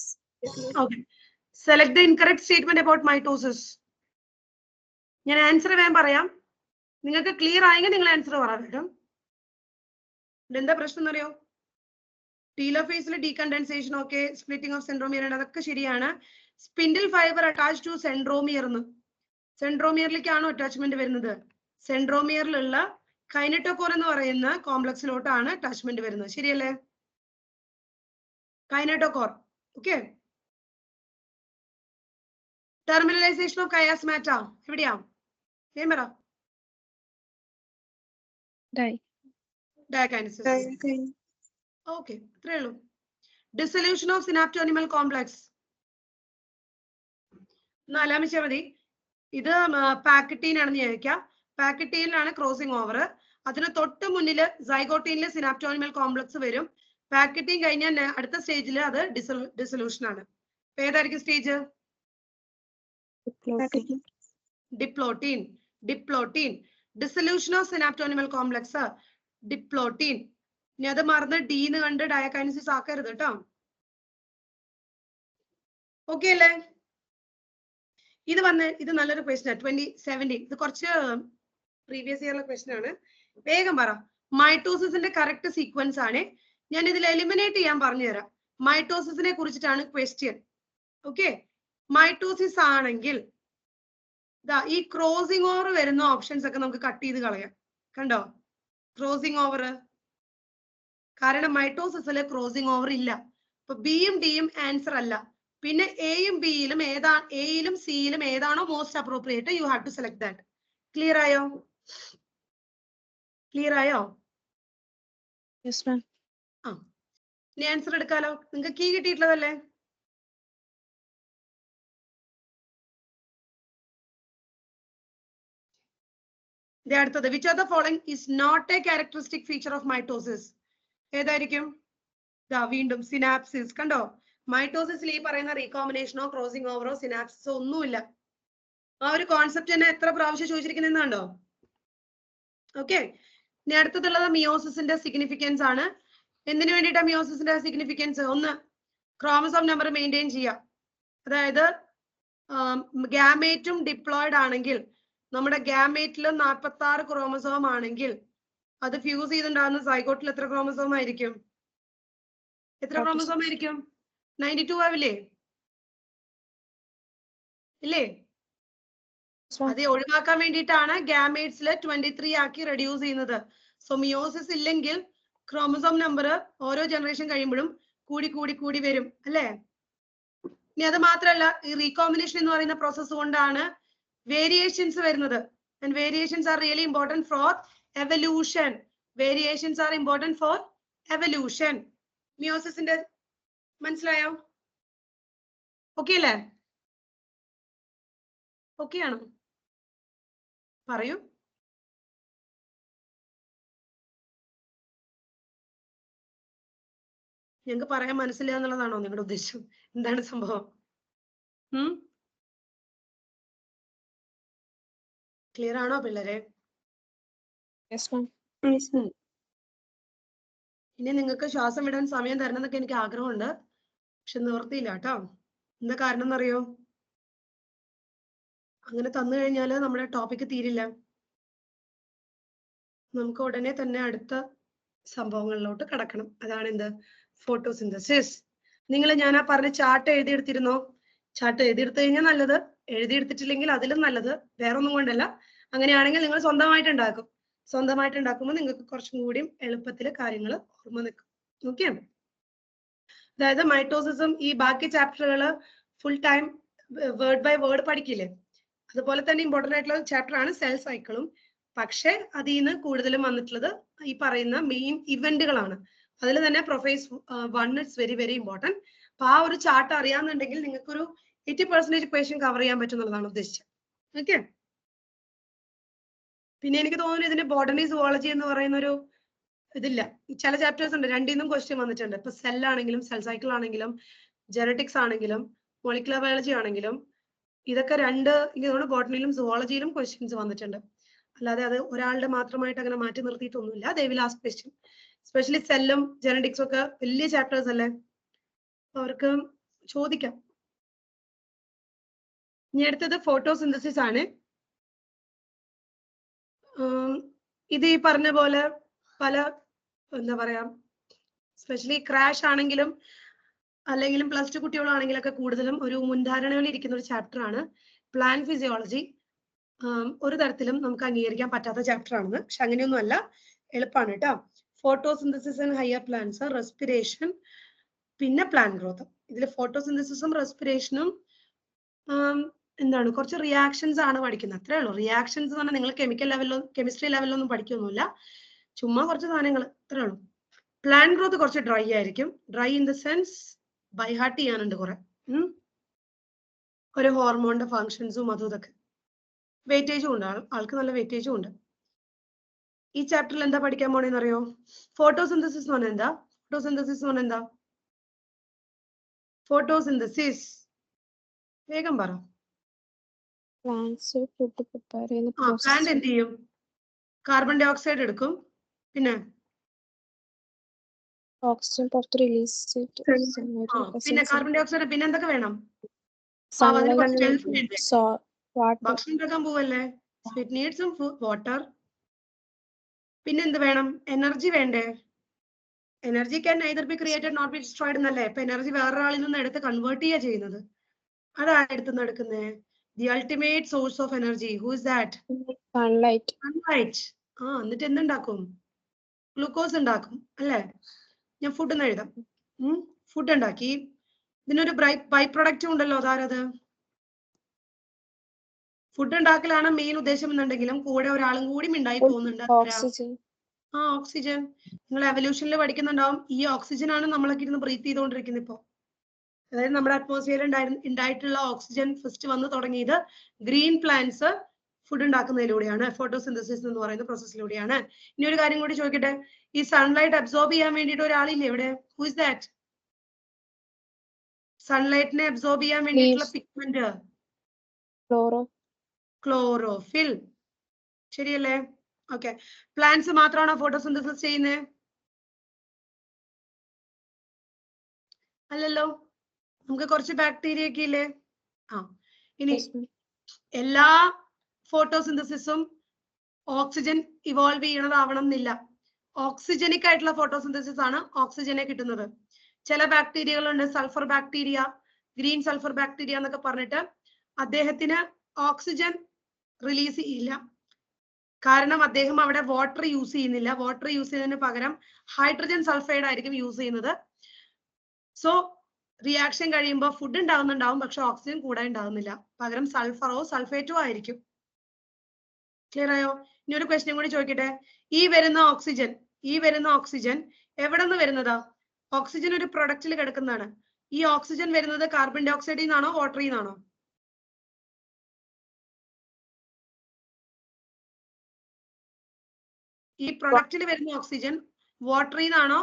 Okay. Select the incorrect statement about mitosis. ഞാൻ answer വേഗം പറയാം. നിങ്ങൾക്ക് clear ആയെങ്കിൽ നിങ്ങൾ ആൻസർ പറയാം. എന്താ പ്രശ്നം എന്നറിയോ? ടീലോഫേസിൽ ഡീകണ്ടൻസേഷൻ ഒക്കെ, സ്പ്ലിറ്റിംഗ് ഓഫ് സെൻട്രോമിയർ അതൊക്കെ ശരിയാണ്. Spindle fibre attach to centromere. സെൻട്രോമിയറിലേക്കാണോ അറ്റാച്ച്മെന്റ് വരുന്നത്? സെൻട്രോമിയറിലുള്ള കൈനറ്റോകോർ എന്ന് പറയുന്ന കോംപ്ലക്സിലോട്ടാണ് അറ്റാച്ച്മെന്റ് വരുന്നത്. ശരിയല്ലേ? കൈനറ്റോകോർ. ഓക്കെ. ടെർമിനലൈസേഷൻ ഓഫ് കയാസ്മാറ്റ എവിടെയാ? പറ. ഡയകൈനസിസ്. ഓക്കെ, അത്രേ ഉള്ളൂ. Dissolution of synaptonemal complex. നാലാമത്തെ മതി. ഇത് പാക്കറ്റീൻ ആണെന്ന് ചോദിക്കാം. പാക്കറ്റീനിലാണ് ക്രോസിംഗ് ഓവർ. അതിന് തൊട്ട് മുന്നിൽ സൈഗോട്ടീനിലെ സിനാപ്റ്റോനിമൽ കോംപ്ലക്സ് വരും. പാക്കറ്റീൻ കഴിഞ്ഞാൽ അടുത്ത സ്റ്റേജിൽ അത് ഡിസൊല്യൂഷൻ ആണ്. ഏതായിരിക്കും stage? Diplotene. Dissolution of synaptonemal complex diplotene. ഇനി അത് മറന്ന് ഡീന്ന് കണ്ട് ഡയകൈനസിസ് ആക്കരുത് കേട്ടോ. ഓക്കെ അല്ലേ? ഇത് നല്ലൊരു ക്വസ്റ്റ്യൻ. 2017. ഇത് കുറച്ച് പ്രീവിയസ് ഇയറിലെ ക്വസ്റ്റ്യൻ ആണ്. വേഗം പറ. മൈറ്റോസിസിന്റെ കറക്റ്റ് സീക്വൻസ് ആണ്. ഞാൻ ഇതിൽ എലിമിനേറ്റ് ചെയ്യാൻ പറഞ്ഞുതരാം. മൈറ്റോസിസിനെ കുറിച്ചിട്ടാണ് ക്വസ്റ്റ്യൻ. ഓക്കെ. മൈറ്റോസിസ് ആണെങ്കിൽ ഈ ക്രോസിംഗ് ഓവർ വരുന്ന ഓപ്ഷൻസ് ഒക്കെ നമുക്ക് കട്ട് ചെയ്ത് കളയാം. കണ്ടോ? Crossing over. കാരണം മൈറ്റോസിസിൽ ക്രോസിംഗ് ഓവർ ഇല്ല. അപ്പൊ ബിയും ഡിയും ആൻസർ അല്ല. പിന്നെ എയും ബിയിലും എയിലും സിയിലും ഏതാണോ most appropriate, you have to select that. Clear ആയോ? Yes, ma'am. ഇനി ആൻസർ എടുക്കാലോ. നിങ്ങൾക്ക് കീ കിട്ടിയിട്ടുള്ളതല്ലേ? അടുത്തത്. Which of the following is not a characteristic feature of mitosis? ഏതായിരിക്കും? വീണ്ടും സിനാപ്സിസ്. കണ്ടോ? മൈറ്റോസിസിൽ ഈ പറയുന്ന റീകോമ്പിനേഷനോ ക്രോസിംഗ് ഓവറോ സിനാപ്സിസോ ഒന്നുമില്ല. ആ ഒരു കോൺസെപ്റ്റ് തന്നെ എത്ര പ്രാവശ്യം ചോദിച്ചിരിക്കുന്നുണ്ടോ? ഓക്കെ. ഇനി അടുത്തതുള്ളത് മിയോസിസിന്റെ സിഗ്നിഫിക്കൻസ് ആണ്. എന്തിനു വേണ്ടിയിട്ടാ മിയോസിസിന്റെ സിഗ്നിഫിക്കൻസ്? ഒന്ന്, ക്രോമസോം നമ്പർ മെയിൻറ്റെയിൻ ചെയ്യുക. അതായത് ഗാമേറ്റും ഡിപ്ലോയിഡ് ആണെങ്കിൽ, നമ്മുടെ ഗാമേറ്റിൽ 46 ക്രോമസോം ആണെങ്കിൽ അത് ഫ്യൂസ് ചെയ്തിട്ടുണ്ടാകുന്ന സൈഗോട്ടിൽ എത്ര ക്രോമസോം ആയിരിക്കും? 92 ആവില്ലേ? ഇല്ലേ? അത് ഒഴിവാക്കാൻ വേണ്ടിയിട്ടാണ് ഗാമേറ്റ്സിൽ 23 ആക്കി റെഡ്യൂസ് ചെയ്യുന്നത്. സോ മിയോസിസ് ഇല്ലെങ്കിൽ ക്രോമസോം നമ്പർ ഓരോ ജനറേഷൻ കഴിയുമ്പോഴും കൂടി വരും അല്ലേ? ഇനി അത് മാത്രമല്ല ഈ റീകോമ്പിനേഷൻ എന്ന് പറയുന്ന പ്രോസസ്സ് കൊണ്ടാണ് വേരിയേഷൻസ് വരുന്നത്. and variations are really important for evolution. Variations are important for evolution. മിയോസിസിന്റെ മനസ്സിലായോ? ഓക്കെ അല്ലേ? ഓക്കെ ആണോ? പറയൂ. ഞങ്ങൾക്ക് പറയാൻ മനസ്സില്ല എന്നുള്ളതാണോ നിങ്ങളുടെ ഉദ്ദേശം? എന്താണ് സംഭവം? ക്ലിയർ ആണോ പിള്ളേരെ? ഇനി നിങ്ങൾക്ക് ശ്വാസം വിടാൻ സമയം തരണം എന്നൊക്കെ എനിക്ക് ആഗ്രഹമുണ്ട്, പക്ഷെ നിവർത്തിയില്ല കേട്ടോ. എന്താ കാരണം എന്നറിയോ? അങ്ങനെ തന്നു കഴിഞ്ഞാൽ നമ്മുടെ ടോപ്പിക്ക് തീരില്ല. നമുക്ക് ഉടനെ തന്നെ അടുത്ത സംഭവങ്ങളിലോട്ട് കടക്കണം. അതാണ് എന്ത്? ഫോട്ടോസിന്തസിസ്. നിങ്ങൾ ഞാൻ ആ പറഞ്ഞ ചാർട്ട് എഴുതിയെടുത്തിരുന്നോ? ചാർട്ട് എഴുതിയെടുത്തു കഴിഞ്ഞാൽ നല്ലത്, എഴുതിയെടുത്തിട്ടില്ലെങ്കിൽ അതിലും നല്ലത്. വേറൊന്നും കൊണ്ടല്ല, അങ്ങനെയാണെങ്കിൽ നിങ്ങൾ സ്വന്തമായിട്ട് ഉണ്ടാക്കും. സ്വന്തമായിട്ട് ഉണ്ടാക്കുമ്പോൾ നിങ്ങൾക്ക് കുറച്ചും കൂടി എളുപ്പത്തിൽ കാര്യങ്ങൾ ഓർമ്മ നിൽക്കും. ഓക്കെ? അതായത് മൈറ്റോസിസും ഈ ബാക്കി ചാപ്റ്ററുകൾ full time word by word പഠിക്കില്ലേ, അതുപോലെ തന്നെ ഇമ്പോർട്ടന്റ് ആയിട്ടുള്ള ചാപ്റ്റർ ആണ് സെൽ സൈക്കിളും. പക്ഷെ അതിൽ നിന്ന് കൂടുതലും വന്നിട്ടുള്ളത് ഈ പറയുന്ന മെയിൻ ഇവന്റുകളാണ്. അതിൽ തന്നെ prophase 1 it's very very important. അപ്പൊ ആ ഒരു ചാർട്ട് അറിയാന്നുണ്ടെങ്കിൽ നിങ്ങൾക്ക് ഒരു 80% ക്വസ്റ്റ്യൻ കവർ ചെയ്യാൻ പറ്റും എന്നുള്ളതാണ് ഉദ്ദേശിച്ചത്. ഓക്കെ? പിന്നെ എനിക്ക് തോന്നുന്നു ഇതിന് ബോട്ടണി സുവോളജി എന്ന് പറയുന്ന ഒരു ഇതില്ല. ചില ചാപ്റ്റേഴ്സ് ഉണ്ട് രണ്ടിൽ നിന്നും ക്വസ്റ്റ്യൻ വന്നിട്ടുണ്ട്. ഇപ്പൊ സെൽ ആണെങ്കിലും സെൽ സൈക്കിൾ ആണെങ്കിലും ജെനറ്റിക്സ് ആണെങ്കിലും മോളിക്കുലർ ബയോളജി ആണെങ്കിലും ഇതൊക്കെ രണ്ട് എനിക്ക് തോന്നുന്നു ബോട്ടണിയിലും സുവോളജിയിലും ക്വസ്റ്റ്യൻസ് വന്നിട്ടുണ്ട്. അല്ലാതെ അത് ഒരാളുടെ മാത്രമായിട്ട് അങ്ങനെ മാറ്റി നിർത്തിയിട്ടൊന്നുമില്ല. They will ask question. Specially സെല്ലും ജെനറ്റിക്സും ഒക്കെ വലിയ ചാപ്റ്റേഴ്സ് അല്ലേ, അവർക്ക് ചോദിക്കാം. ഇനി അടുത്തത് ഫോട്ടോസിന്തസിസ് ആണ്. ഇത് ഈ പറഞ്ഞ പോലെ പല എന്താ പറയാ, സ്പെഷ്യലി ക്രാഷ് ആണെങ്കിലും അല്ലെങ്കിലും +2 കുട്ടികളാണെങ്കിലൊക്കെ കൂടുതലും ഒരു മുൻധാരണയിൽ ഇരിക്കുന്ന ഒരു ചാപ്റ്റർ ആണ് പ്ലാൻ ഫിസിയോളജി. ഒരു തരത്തിലും നമുക്ക് അംഗീകരിക്കാൻ പറ്റാത്ത ചാപ്റ്റർ ആണെന്ന്, പക്ഷെ അങ്ങനെയൊന്നും അല്ല, എളുപ്പമാണ് കേട്ടോ. Photosynthesis and higher plants, respiration, പിന്നെ പ്ലാൻ ഗ്രോത്ത്. ഇതിൽ ഫോട്ടോസിന്തസിസും റെസ്പിറേഷനും എന്താണ് കുറച്ച് റിയാക്ഷൻസ് ആണ് പഠിക്കുന്നത്, അത്രേ ഉള്ളൂ. റിയാക്ഷൻസ് എന്ന് പറഞ്ഞാൽ നിങ്ങൾ കെമിക്കൽ ലെവലിലോ കെമിസ്ട്രി ലെവലിലൊന്നും പഠിക്കൊന്നുമില്ല, ചുമ്മാ കുറച്ച് സാധനങ്ങൾ, അത്രേ ഉള്ളൂ. പ്ലാൻ ഗ്രോത്ത് കുറച്ച് ഡ്രൈ ആയിരിക്കും. Dry in the sense by heart ചെയ്യാനുണ്ട് കുറെ, ഒരു ഹോർമോണിന്റെ ഫങ്ഷൻസും അതും ഇതൊക്കെ. വെയിറ്റേജും ഉണ്ട്, ആൾക്ക് നല്ല വെയിറ്റേജും ഉണ്ട്. ഈ ചാപ്റ്ററിൽ എന്താ പഠിക്കാൻ പോണെന്ന് അറിയോ? ഫോട്ടോസിന്തസിസ് എന്ന് പറഞ്ഞാൽ എന്താ? ഫോട്ടോസിന്തസിസ് എന്ന് പറഞ്ഞാൽ എന്താ? ഫോട്ടോസിന്തസിസ് വേഗം പറ. പ്ലാന്റ്സ് ഫുഡ് പ്രിപ്പയർ ചെയ്യുന്ന പ്ലാന്റ് എന്ത് ചെയ്യും? കാർബൺ ഡൈ ഓക്സൈഡ് എടുക്കും, പിന്നെ ഓക്സിജൻ പുറത്ത് റിലീസ് പിന്നെ കാർബൺ ഡൈ ഓക്സൈഡ്, പിന്നെ എന്തൊക്കെ വേണം? ഭക്ഷണം ഉണ്ടാക്കാൻ പോവല്ലേ, ഇറ്റ് നീഡ്സ് സം വാട്ടർ. പിന്നെ എന്ത് വേണം? എനർജി വേണ്ടേ? Energy can neither be created not be destroyed എന്നല്ലേ. ഇപ്പൊ എനർജി വേറൊരാളിൽ നിന്ന് എടുത്ത് കൺവേർട്ട് ചെയ്യുക ചെയ്യുന്നത്. അതാണ് എടുത്തുനിന്ന് എടുക്കുന്നത്. The ultimate source of energy, who is that? Sunlight. Sunlight. എന്നിട്ട് എന്തുണ്ടാക്കും? ഗ്ലൂക്കോസ് ഉണ്ടാക്കും അല്ലേ? ഞാൻ ഫുഡ് എന്ന് എഴുതാം. ഫുഡ് ഉണ്ടാക്കി. ഇതിനൊരു ബൈ പ്രൊഡക്റ്റും ഉണ്ടല്ലോ, അതാരത്? ഫുഡ് ഉണ്ടാക്കലാണ് മെയിൻ ഉദ്ദേശം എന്നുണ്ടെങ്കിലും കൂടെ ഒരാളും കൂടി ഉണ്ടായി പോകുന്നുണ്ട്. ഓക്സിജൻ. നിങ്ങൾ എവല്യൂഷനിൽ പഠിക്കുന്നുണ്ടാവും. ഈ ഓക്സിജൻ ആണ് നമ്മളൊക്കെ ഇരുന്ന് ബ്രീത്ത് ചെയ്തുകൊണ്ടിരിക്കുന്നത് ഇപ്പോ. അതായത് നമ്മുടെ അറ്റ്മോസ്ഫിയറിൽ ഉണ്ടായിട്ടുള്ള ഓക്സിജൻ ഫസ്റ്റ് വന്ന് തുടങ്ങിയത് ഗ്രീൻ പ്ലാന്റ്സ് ഫുഡ് ഉണ്ടാക്കുന്നതിലൂടെയാണ്, ഫോട്ടോസിന്തസിസ് എന്ന് പറയുന്ന പ്രോസസ്സിലൂടെയാണ്. ഇനി ഒരു കാര്യം കൂടി ചോദിക്കട്ടെ, ഈ സൺലൈറ്റ് അബ്സോർബ് ചെയ്യാൻ വേണ്ടിയിട്ട് ഒരാളില്ലേ ഇവിടെ? Who is that? സൺലൈറ്റിനെ അബ്സോർബ് ചെയ്യാൻ വേണ്ടിയിട്ടുള്ള പിഗ്മെന്റ് ക്ലോറോഫിൽ. ശരിയല്ലേ? ഓക്കെ. പ്ലാന്റ്സ് മാത്രമാണോ ഫോട്ടോസിന്തസിസ് ചെയ്യുന്നത്? അല്ലല്ലോ, നമുക്ക് കുറച്ച് ബാക്ടീരിയ ഒക്കെ ഇല്ലേ? ഇനി എല്ലാ ഫോട്ടോസിന്തസിസും ഓക്സിജൻ ഇവോൾവ് ചെയ്യണതാവണം എന്നില്ല. ഓക്സിജനിക് ആയിട്ടുള്ള ഫോട്ടോസിന്തസിസ് ആണ് ഓക്സിജനെ കിട്ടുന്നത്. ചില ബാക്ടീരിയകളുണ്ട്, sulphur bacteria, green sulphur bacteria എന്നൊക്കെ പറഞ്ഞിട്ട്, അദ്ദേഹത്തിന് ഓക്സിജൻ റിലീസ് ചെയ്യില്ല. കാരണം അദ്ദേഹം അവിടെ വാട്ടർ യൂസ് ചെയ്യുന്നില്ല. വാട്ടർ യൂസ് ചെയ്യുന്നതിന് പകരം ഹൈഡ്രജൻ സൾഫൈഡ് ആയിരിക്കും യൂസ് ചെയ്യുന്നത്. സോ റിയാക്ഷൻ കഴിയുമ്പോൾ ഫുഡ് ഉണ്ടാവുന്നുണ്ടാവും, പക്ഷെ ഓക്സിജൻ കൂടെ ഉണ്ടാവുന്നില്ല, പകരം സൾഫറോ സൾഫേറ്റോ ആയിരിക്കും. ക്ലിയർ ആയോ? ഇനി ഒരു ക്വസ്റ്റ്യൻ കൂടി ചോദിക്കട്ടെ. ഈ വരുന്ന ഓക്സിജൻ എവിടെ നിന്ന് വരുന്നതാ? ഓക്സിജൻ ഒരു പ്രൊഡക്റ്റിൽ കിടക്കുന്നതാണ്. ഈ ഓക്സിജൻ വരുന്നത് കാർബൺ ഡൈ ഓക്സൈഡിൽ നിന്നാണോ വാട്ടറിൽ നിന്നാണോ? ഈ പ്രൊഡക്റ്റിൽ വരുന്ന ഓക്സിജൻ വാട്ടറിൽ നിന്നാണോ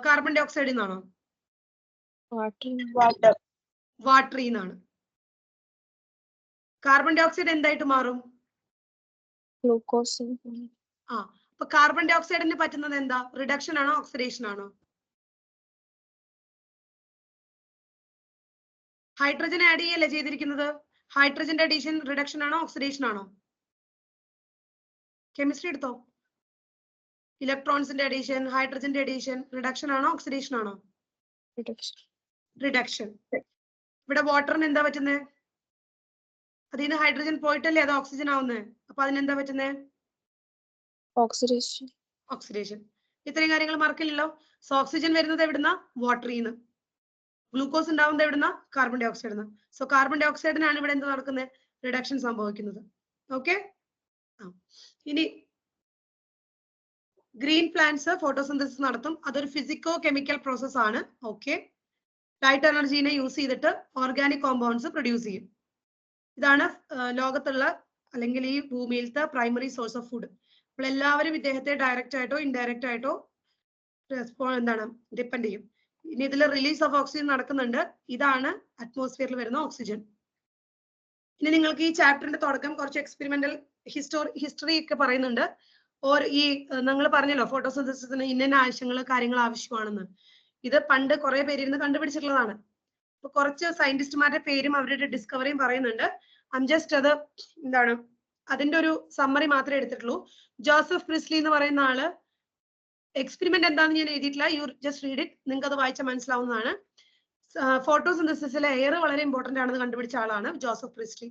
കാർബൺ ഡൈ ഓക്സൈഡിൽ നിന്നാണോ? വാട്ടറിൽ നിന്നാണ്. കാർബൺ ഡൈ ഓക്സൈഡ് എന്തായിട്ട് മാറും? ഗ്ലൂക്കോസ്. അപ്പൊ കാർബൺ ഡൈ ഓക്സൈഡിന് പറ്റുന്നത് എന്താ? റിഡക്ഷൻ ആണോ ഓക്സിഡേഷൻ ആണോ? ഹൈഡ്രജൻ ആഡ് ചെയ്യല്ലേ ചെയ്തിരിക്കുന്നത്. ഹൈഡ്രജന്റെ അഡീഷൻ റിഡക്ഷൻ ആണോ ഓക്സിഡേഷൻ ആണോ? കെമിസ്ട്രി എടുത്തോ. ഇലക്ട്രോൺസിന്റെ അഡീഷൻ, ഹൈഡ്രജന്റെ അഡീഷൻ റിഡക്ഷൻ ആണോ ഓക്സിഡേഷൻ ആണോ? റിഡക്ഷൻ. ഇവിടെ വാട്ടറിന് എന്താ പറ്റുന്നത്? അതിന് ഹൈഡ്രജൻ പോയിട്ടല്ലേ അത് ഓക്സിജൻ ആവുന്നത്. അപ്പൊ അതിനെന്താ പറ്റുന്നത്? ഓക്സിഡേഷൻ. ഇത്രയും കാര്യങ്ങൾ മറക്കില്ലല്ലോ. സോ ഓക്സിജൻ വരുന്നത് എവിടുന്ന? വാട്ടറിൽ നിന്ന്. ഗ്ലൂക്കോസ് ഉണ്ടാവുന്നത് എവിടുന്ന? കാർബൺ ഡൈ ഓക്സൈഡിൽ നിന്ന്. സോ കാർബൺ ഡൈ ഓക്സൈഡിനാണ് ഇവിടെ എന്ത് നടക്കുന്നത്? റിഡക്ഷൻ സംഭവിക്കുന്നത്. ഓക്കെ. ഇനി ഗ്രീൻ പ്ലാന്റ്സ് ഫോട്ടോസിന്തസിസ് നടത്തും. അതൊരു ഫിസിക്കോ കെമിക്കൽ പ്രോസസ് ആണ്. ഓക്കെ. ലൈറ്റ് എനർജീനെ യൂസ് ചെയ്തിട്ട് ഓർഗാനിക് കോമ്പൗണ്ട്സ് പ്രൊഡ്യൂസ് ചെയ്യും. ഇതാണ് ലോകത്തുള്ള അല്ലെങ്കിൽ ഈ ഭൂമിയിലത്തെ പ്രൈമറി സോഴ്സ് ഓഫ് ഫുഡ്. അപ്പോൾ എല്ലാവരും ഇദ്ദേഹത്തെ ഡയറക്റ്റ് ആയിട്ടോ ഇൻഡയറക്റ്റ് ആയിട്ടോ ഡിപ്പെൻഡ് ചെയ്യും. ഇനി ഇതിൽ റിലീസ് ഓഫ് ഓക്സിജൻ നടക്കുന്നുണ്ട്. ഇതാണ് അറ്റ്മോസ്ഫിയറിൽ വരുന്ന ഓക്സിജൻ. ഇനി നിങ്ങൾക്ക് ഈ ചാപ്റ്ററിന്റെ തുടക്കം കുറച്ച് എക്സ്പെരിമെന്റൽ ഹിസ്റ്ററി ഒക്കെ പറയുന്നുണ്ട്. ഈ നിങ്ങൾ പറഞ്ഞല്ലോ ഫോട്ടോസിന്തസിസിന് ഇന്ന ആവശ്യങ്ങൾ കാര്യങ്ങൾ ആവശ്യമാണെന്ന്. ഇത് പണ്ട് കുറെ പേരിരുന്ന് കണ്ടുപിടിച്ചിട്ടുള്ളതാണ്. അപ്പൊ കുറച്ച് സയന്റിസ്റ്റുമാരുടെ പേരും അവരുടെ ഡിസ്കവറിയും പറയുന്നുണ്ട്. ജസ്റ്റ് അത് അതിന്റെ ഒരു സമ്മറി മാത്രമേ എടുത്തിട്ടുള്ളൂ. ജോസഫ് പ്രിസ്ലി എന്ന് പറയുന്ന ആള് എക്സ്പെരിമെന്റ് എന്താണെന്ന് ഞാൻ എഴുതിയിട്ടില്ല. You just read it. നിങ്ങൾക്ക് അത് വായിച്ചാൽ മനസ്സിലാവുന്നതാണ്. ഫോട്ടോസിന്തസിസിലെ എയർ വളരെ ഇമ്പോർട്ടന്റ് ആണെന്ന് കണ്ടുപിടിച്ച ആളാണ് ജോസഫ് പ്രിസ്ലി.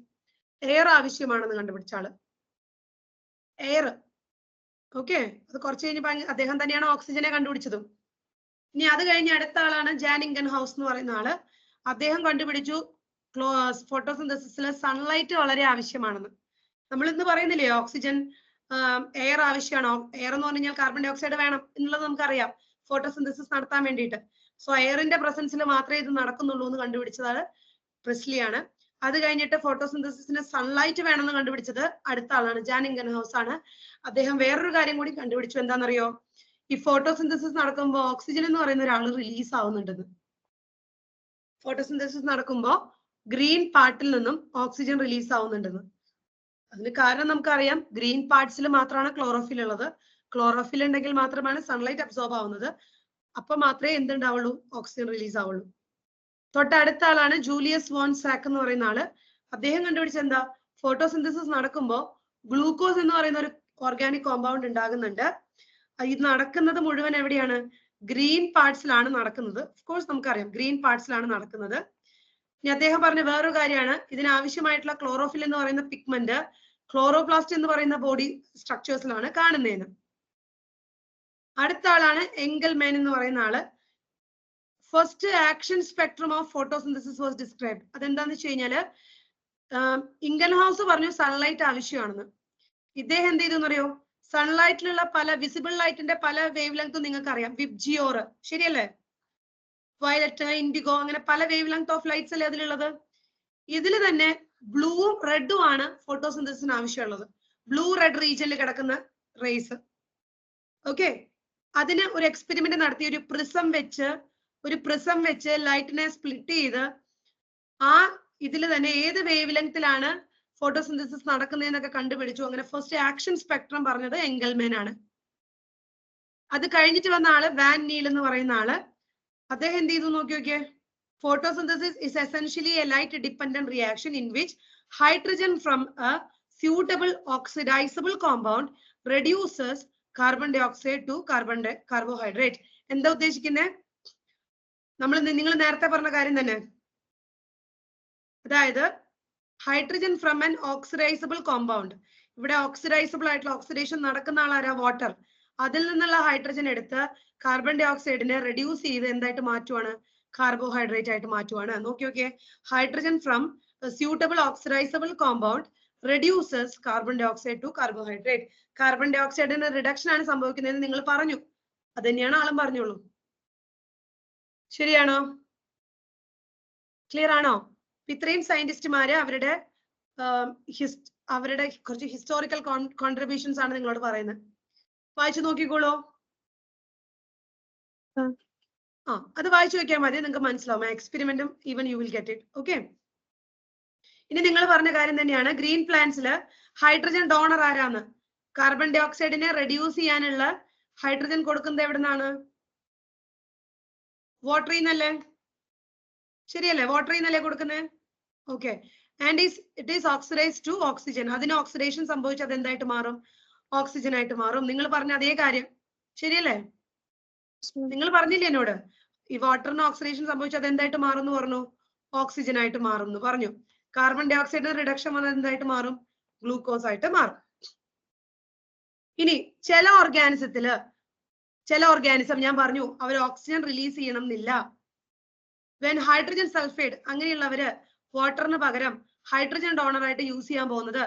എയർ ആവശ്യമാണെന്ന് കണ്ടുപിടിച്ച ആള്. എയർ. ഓക്കെ. അത് കുറച്ച് കഴിഞ്ഞ് അദ്ദേഹം തന്നെയാണ് ഓക്സിജനെ കണ്ടുപിടിച്ചതും. ഇനി അത് കഴിഞ്ഞ് അടുത്ത ആളാണ് ജാൻ ഇംഗൻഹൗസ് എന്ന് പറയുന്ന ആള്. അദ്ദേഹം കണ്ടുപിടിച്ചു ഫോട്ടോസിന്തസിസിൽ സൺലൈറ്റ് വളരെ ആവശ്യമാണെന്ന്. നമ്മൾ ഇന്ന് പറയുന്നില്ലേ ഓക്സിജൻ എയർ ആവശ്യമാണോ? എയർ എന്ന് പറഞ്ഞു കഴിഞ്ഞാൽ കാർബൺ ഡൈ ഓക്സൈഡ് വേണം എന്നുള്ളത് നമുക്കറിയാം ഫോട്ടോസിന്തസിസ് നടത്താൻ വേണ്ടിയിട്ട്. സോ എയറിന്റെ പ്രസൻസിൽ മാത്രമേ ഇത് നടക്കുന്നുള്ളൂ എന്ന് കണ്ടുപിടിച്ചത് പ്രിസ്ലിയാണ്. അത് കഴിഞ്ഞിട്ട് ഫോട്ടോസിന്തസിസിന് സൺലൈറ്റ് വേണമെന്ന് കണ്ടുപിടിച്ചത് അടുത്ത ആളാണ്, ജാൻ ഇംഗൻഹൗസ് ആണ്. അദ്ദേഹം വേറൊരു കാര്യം കൂടി കണ്ടുപിടിച്ചു. എന്താണെന്നറിയോ? ഈ ഫോട്ടോസിന്തസിസ് നടക്കുമ്പോൾ ഓക്സിജൻ എന്ന് പറയുന്ന ഒരാൾ റിലീസ് ആവുന്നുണ്ടെന്ന്. ഫോട്ടോസിന്തസിസ് നടക്കുമ്പോൾ ഗ്രീൻ പാർട്ടിൽ നിന്നും ഓക്സിജൻ റിലീസ് ആവുന്നുണ്ടെന്ന്. അതിന് കാരണം നമുക്കറിയാം, ഗ്രീൻ പാർട്സിൽ മാത്രമാണ് ക്ലോറോഫിൽ ഉള്ളത്. ക്ലോറോഫിൽ ഉണ്ടെങ്കിൽ മാത്രമാണ് സൺലൈറ്റ് അബ്സോർബ് ആവുന്നത്. അപ്പൊ മാത്രമേ എന്തുണ്ടാവുള്ളൂ? ഓക്സിജൻ റിലീസ് ആവുള്ളൂ. തൊട്ടടുത്ത ആളാണ് ജൂലിയസ് വോൺ സാക്ക് എന്ന് പറയുന്ന ആള്. അദ്ദേഹം കണ്ടുപിടിച്ച എന്താ? ഫോട്ടോസിന്തസിസ് നടക്കുമ്പോൾ ഗ്ലൂക്കോസ് എന്ന് പറയുന്ന ഒരു ഓർഗാനിക് കോമ്പൗണ്ട് ഉണ്ടാകുന്നുണ്ട്. ഇത് നടക്കുന്നത് മുഴുവൻ എവിടെയാണ്? ഗ്രീൻ പാർട്സിലാണ് നടക്കുന്നത്. ഓഫ്കോഴ്സ് നമുക്കറിയാം ഗ്രീൻ പാർട്സിലാണ് നടക്കുന്നത്. ഇനി അദ്ദേഹം പറഞ്ഞ വേറൊരു കാര്യമാണ്, ഇതിനാവശ്യമായിട്ടുള്ള ക്ലോറോഫിൽ എന്ന് പറയുന്ന പിഗ്മെന്റ് ക്ലോറോപ്ലാസ്റ്റ് എന്ന് പറയുന്ന ബോഡി സ്ട്രക്ചേഴ്സിലാണ് കാണുന്നതെന്ന്. അടുത്ത ആളാണ് എംഗൽമാൻ എന്ന് പറയുന്ന ആള്. First action spectrum of photosynthesis was described. അതെന്താന്ന് വെച്ച് കഴിഞ്ഞാല് ഇംഗൻഹൗസ് പറഞ്ഞു സൺലൈറ്റ് ആവശ്യമാണെന്ന്. ഇദ്ദേഹം എന്ത് ചെയ്തു എന്നറിയോ? സൺലൈറ്റിലുള്ള പല വിസിബിൾ ലൈറ്റിന്റെ പല വേവ് ലെങ്ത്തും നിങ്ങൾക്ക് അറിയാം. വിബ്ജിയോർ, ശരിയല്ലേ? വയലറ്റ്, ഇൻഡിഗോ, അങ്ങനെ പല വേവ് ലെങ്ത് ഓഫ് ലൈറ്റ്സ് അല്ലേ അതിലുള്ളത്. ഇതിൽ തന്നെ ബ്ലൂവും റെഡും ആണ് ഫോട്ടോസിന്തസിസിന് ആവശ്യമുള്ളത്. ബ്ലൂ റെഡ് റീജിയനിൽ കിടക്കുന്ന റേസ്. ഓക്കെ. അതിന് ഒരു എക്സ്പെരിമെന്റ് നടത്തി ഒരു പ്രിസം വെച്ച് ലൈറ്റിനെ സ്പ്ലിറ്റ് ചെയ്ത് ആ ഇതിൽ തന്നെ ഏത് വേവ് ലെങ്ത്തിലാണ് ഫോട്ടോസിന്തസിസ് നടക്കുന്നതെന്നൊക്കെ കണ്ടുപിടിച്ചു. അങ്ങനെ ഫസ്റ്റ് ആക്ഷൻ സ്പെക്ട്രം പറഞ്ഞത് എംഗൽമാൻ ആണ്. അത് കഴിഞ്ഞിട്ട് വന്ന ആള് വാൻ നീൽ എന്ന് പറയുന്ന ആള്. അദ്ദേഹം എന്ത് ചെയ്തു നോക്കിയോക്കെ? Photosynthesis is essentially a light dependent reaction in which hydrogen from a suitable oxidizable compound reduces carbon dioxide to carbohydrate. എന്താ ഉദ്ദേശിക്കുന്നത്? നിങ്ങൾ നേരത്തെ പറഞ്ഞ കാര്യം തന്നെ. അതായത് hydrogen from an oxidisable compound. ഇവിടെ ഓക്സിഡൈസബിൾ ആയിട്ടുള്ള ഓക്സിഡേഷൻ നടക്കുന്ന ആളാരാ? വാട്ടർ. അതിൽ നിന്നുള്ള ഹൈഡ്രജൻ എടുത്ത് കാർബൺ ഡൈ ഓക്സൈഡിനെ റെഡ്യൂസ് ചെയ്ത് എന്തായിട്ട് മാറ്റുവാണ്? കാർബോഹൈഡ്രേറ്റ് ആയിട്ട് മാറ്റുവാണ്. നോക്കിയോക്കെ, hydrogen from suitable oxidizable compound reduces carbon dioxide to carbohydrate. Carbon ഡയോക്സൈഡിന്റെ റിഡക്ഷൻ ആണ് സംഭവിക്കുന്നത് നിങ്ങൾ പറഞ്ഞു. അത് തന്നെയാണ് ആളും പറഞ്ഞോളൂ. ശരിയാണോ? ക്ലിയർ ആണോ? ഇത്രയും സയന്റിസ്റ്റുമാര് അവരുടെ കുറച്ച് ഹിസ്റ്റോറിക്കൽ കോൺട്രിബ്യൂഷൻസ് ആണ് നിങ്ങളോട് പറയുന്നത്. വായിച്ചു നോക്കിക്കോളൂ. അത് വായിച്ചു വെക്കാൻ മതി, നിങ്ങൾക്ക് മനസ്സിലാവും. എക്സ്പെരിമെന്റും even you will get it. Okay, ഇനി നിങ്ങൾ പറഞ്ഞ കാര്യം തന്നെയാണ്, ഗ്രീൻ പ്ലാന്റ്സിൽ ഹൈഡ്രജൻ ഡോണർ ആരാന്ന്? കാർബൺ ഡൈ ഓക്സൈഡിനെ റെഡ്യൂസ് ചെയ്യാനുള്ള ഹൈഡ്രജൻ കൊടുക്കുന്നത് എവിടെ നിന്നാണ്? വാട്ടറിൽ നിന്നല്ലേ? ശരിയല്ലേ? വാട്ടറിൽ നിന്നല്ലേ കൊടുക്കുന്നത്? Okay, and it is oxidise to oxygen. അതിന് ഓക്സിഡേഷൻ സംഭവിച്ച് അത് എന്തായിട്ട് മാറും? ഓക്സിജൻ ആയിട്ട് മാറും. നിങ്ങൾ പറഞ്ഞ അതേ കാര്യം ശരിയല്ലേ? നിങ്ങൾ പറഞ്ഞില്ലേ എന്നോട്, ഈ വാട്ടറിന് ഓക്സിഡേഷൻ സംഭവിച്ച് അത് എന്തായിട്ട് മാറും എന്ന് പറഞ്ഞു? ഓക്സിജൻ ആയിട്ട് മാറും എന്ന് പറഞ്ഞു. കാർബൺ ഡൈ ഓക്സൈഡിന് റിഡക്ഷൻ വന്നത് എന്തായിട്ട് മാറും? ഗ്ലൂക്കോസ് ആയിട്ട് മാറും. ഇനി ചില ഓർഗാനിസം ഞാൻ പറഞ്ഞു അവർ ഓക്സിജൻ റിലീസ് ചെയ്യണം എന്നില്ല. വെൻ ഹൈഡ്രജൻ സൾഫൈഡ്, അങ്ങനെയുള്ളവര് വാട്ടറിന് പകരം ഹൈഡ്രജൻ ഡോണർ ആയിട്ട് യൂസ് ചെയ്യാൻ പോകുന്നത്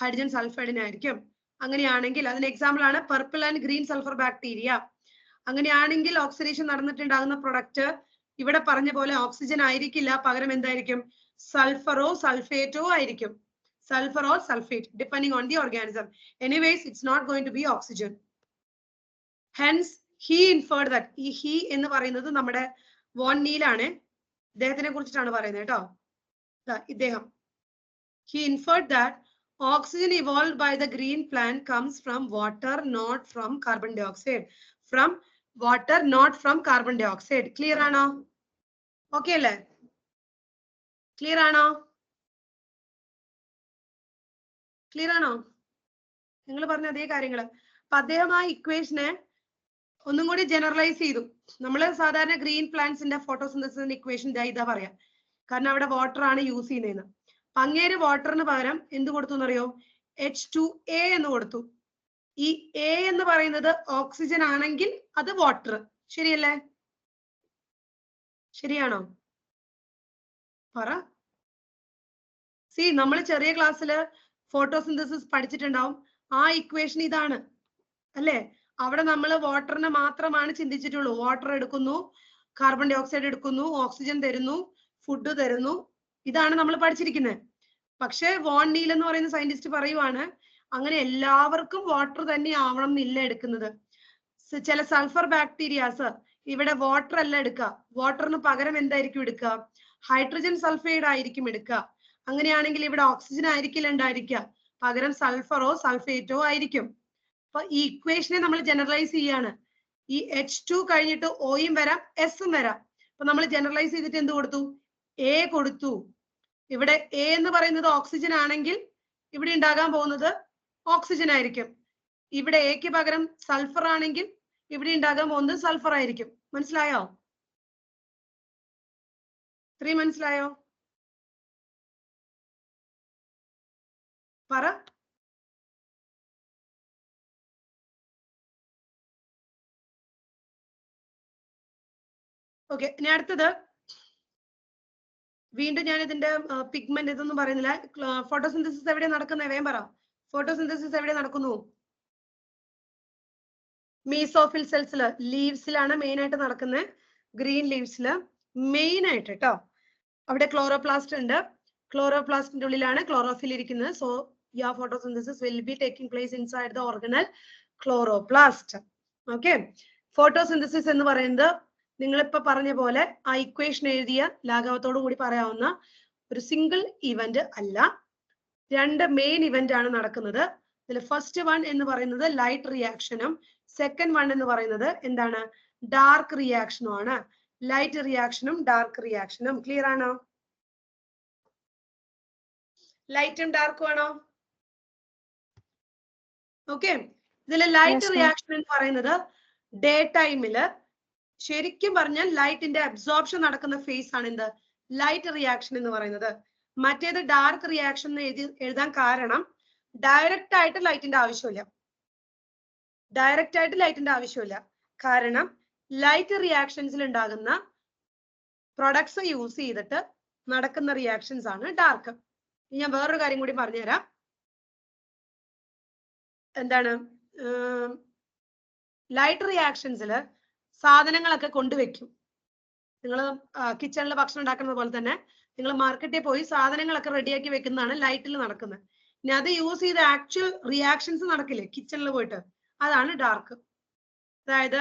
ഹൈഡ്രജൻ സൾഫൈഡിനായിരിക്കും. അങ്ങനെയാണെങ്കിൽ അതിന് എക്സാമ്പിൾ ആണ് purple and green sulphur bacteria. അങ്ങനെയാണെങ്കിൽ ഓക്സിഡേഷൻ നടന്നിട്ടുണ്ടാകുന്ന പ്രൊഡക്റ്റ് ഇവിടെ പറഞ്ഞ പോലെ ഓക്സിജൻ ആയിരിക്കില്ല, പകരം എന്തായിരിക്കും? സൾഫറോ സൾഫേറ്റോ ആയിരിക്കും. Sulfur or sulfate depending on the organism. Anyways, it's not going to be oxygen. Hence, he inferred that. He എന്ന് പറയുന്നത് നമ്മുടെ വോൺ നീൽ ആണ്. ഇദ്ദേഹത്തിനെ കുറിച്ചിട്ടാണ് പറയുന്നത് കേട്ടോ. ഇദ്ദേഹം he inferred that oxygen evolved by the green plant comes from water, not from carbon dioxide. From water, not from carbon dioxide. Clear ആണോ? Okay അല്ലേ? Clear ആണോ? ക്ലിയർ ആണോ? നിങ്ങൾ പറഞ്ഞ അതേ കാര്യങ്ങള്. അപ്പൊ അദ്ദേഹം ആ ഇക്വേഷനെ ഒന്നും കൂടി ജനറലൈസ് ചെയ്തു. നമ്മള് സാധാരണ ഗ്രീൻ പ്ലാന്റ്സിന്റെ ഫോട്ടോസിന്തസിന്റെ ഇക്വേഷൻ ഇതാ പറയാം, കാരണം അവിടെ വാട്ടർ ആണ് യൂസ് ചെയ്യുന്നതെന്ന്. അങ്ങേര് വാട്ടറിന് പകരം എന്ത് കൊടുത്തു എന്നറിയോ? H2A എന്ന് കൊടുത്തു. ഈ A എന്ന് പറയുന്നത് ഓക്സിജൻ ആണെങ്കിൽ അത് വാട്ടർ. ശരിയല്ലേ? ശരിയാണോ? പറ. നമ്മൾ ചെറിയ ക്ലാസ്സില് ഫോട്ടോസിന്തസിസ് പഠിച്ചിട്ടുണ്ടാവും. ആ ഇക്വേഷൻ ഇതാണ് അല്ലേ? അവിടെ നമ്മൾ വാട്ടറിനെ മാത്രമാണ് ചിന്തിച്ചിട്ടുള്ളൂ. വാട്ടർ എടുക്കുന്നു, കാർബൺ ഡൈ ഓക്സൈഡ് എടുക്കുന്നു, ഓക്സിജൻ തരുന്നു, ഫുഡ് തരുന്നു, ഇതാണ് നമ്മൾ പഠിച്ചിരിക്കുന്നത്. പക്ഷെ വോൺ നീൽ എന്ന് പറയുന്ന സയന്റിസ്റ്റ് പറയുവാണ് അങ്ങനെ എല്ലാവർക്കും വാട്ടർ തന്നെ ആവണം എന്നില്ല എടുക്കുന്നത്. ചില സൾഫർ ബാക്ടീരിയാസ് ഇവിടെ വാട്ടർ അല്ല എടുക്കുക, വാട്ടറിന് പകരം എന്തായിരിക്കും എടുക്കുക? ഹൈഡ്രജൻ സൾഫൈഡ് ആയിരിക്കും എടുക്കുക. അങ്ങനെയാണെങ്കിൽ ഇവിടെ ഓക്സിജൻ ആയിരിക്കില്ല ഉണ്ടായിരിക്കുക, പകരം സൾഫറോ സൾഫേറ്റോ ആയിരിക്കും. അപ്പൊ ഈ ഇക്വേഷനെ നമ്മൾ ജനറലൈസ് ചെയ്യാണ്. ഈ H2 കഴിഞ്ഞിട്ട് ഓയും വരാം, എസും വരാം. അപ്പൊ നമ്മൾ ജനറലൈസ് ചെയ്തിട്ട് എന്ത് കൊടുത്തു? A കൊടുത്തു. ഇവിടെ A എന്ന് പറയുന്നത് ഓക്സിജൻ ആണെങ്കിൽ ഇവിടെ ഉണ്ടാകാൻ പോകുന്നത് ഓക്സിജൻ ആയിരിക്കും. ഇവിടെ എക്ക് പകരം സൾഫർ ആണെങ്കിൽ ഇവിടെ ഉണ്ടാകാൻ പോകുന്നത് സൾഫർ ആയിരിക്കും. മനസ്സിലായോ? ഇത്രയും മനസ്സിലായോ? പറ. ഓക്കെ, ഇനി അടുത്തത് വീണ്ടും ഞാൻ ഇതിന്റെ പിഗ്മെന്റ് ഇതൊന്നും പറയുന്നില്ല. ഫോട്ടോസിന്തസിസ് എവിടെ നടക്കുന്നത്? വേഗം പറ. ഫോട്ടോസിന്തസിസ് എവിടെ നടക്കുന്നു? മീസോഫിൽ സെൽസില്, ലീവ്സിലാണ് മെയിൻ ആയിട്ട് നടക്കുന്നത്. ഗ്രീൻ ലീവ്സില് മെയിൻ ആയിട്ട് കേട്ടോ. അവിടെ ക്ലോറോപ്ലാസ്റ്റ് ഉണ്ട്. ക്ലോറോപ്ലാസ്റ്റിന്റെ ഉള്ളിലാണ് ക്ലോറോഫിൽ ഇരിക്കുന്നത്. So your photosynthesis will be taking place inside the organelle chloroplast. Okay, photosynthesis എന്ന് പറയുന്നത് നിങ്ങളിപ്പോ പറഞ്ഞ പോലെ ആ ഇക്വേഷൻ എഴുതിയ ലാഘവത്തോടു കൂടി പറയാവുന്ന ഒരു സിംഗിൾ ഇവന്റ് അല്ല, രണ്ട് മെയിൻ ഇവന്റ് ആണ് നടക്കുന്നത്. ഇതിൽ ഫസ്റ്റ് വൺ എന്ന് പറയുന്നത് ലൈറ്റ് റിയാക്ഷനും സെക്കൻഡ് വൺ എന്ന് പറയുന്നത് എന്താണ്? ഡാർക്ക് റിയാക്ഷനും ആണ്. ലൈറ്റ് റിയാക്ഷനും ഡാർക്ക് റിയാക്ഷനും ക്ലിയർ ആണോ? ലൈറ്റും ഡാർക്കും ആണോ? ഓക്കെ, ഇതിലെ ലൈറ്റ് റിയാക്ഷൻ എന്ന് പറയുന്നത് ഡേ ടൈമില് ശരിക്കും പറഞ്ഞാൽ ലൈറ്റിന്റെ അബ്സോർപ്ഷൻ നടക്കുന്ന ഫേസ് ആണ് എന്ത്? ലൈറ്റ് റിയാക്ഷൻ എന്ന് പറയുന്നത്. മറ്റേത് ഡാർക്ക് റിയാക്ഷൻ എന്ന് എഴുതാൻ കാരണം ഡയറക്റ്റ് ആയിട്ട് ലൈറ്റിന്റെ ആവശ്യമില്ല. കാരണം ലൈറ്റ് റിയാക്ഷൻസിൽ ഉണ്ടാകുന്ന പ്രൊഡക്ട്സ് യൂസ് ചെയ്തിട്ട് നടക്കുന്ന റിയാക്ഷൻസ് ആണ് ഡാർക്ക്. ഞാൻ വേറൊരു കാര്യം കൂടി പറഞ്ഞുതരാം. എന്താണ് ലൈറ്റ് റിയാക്ഷൻസിൽ സാധനങ്ങളൊക്കെ കൊണ്ടുവയ്ക്കും. നിങ്ങൾ കിച്ചണിൽ ഭക്ഷണം ഉണ്ടാക്കുന്നത് പോലെ തന്നെ നിങ്ങൾ മാർക്കറ്റിൽ പോയി സാധനങ്ങളൊക്കെ റെഡിയാക്കി വെക്കുന്നതാണ് ലൈറ്റിൽ നടക്കുന്നത്. ഇനി അത് യൂസ് ചെയ്ത് ആക്ച്വൽ റിയാക്ഷൻസ് നടക്കില്ലേ കിച്ചണിൽ പോയിട്ട്, അതാണ് ഡാർക്ക്. അതായത്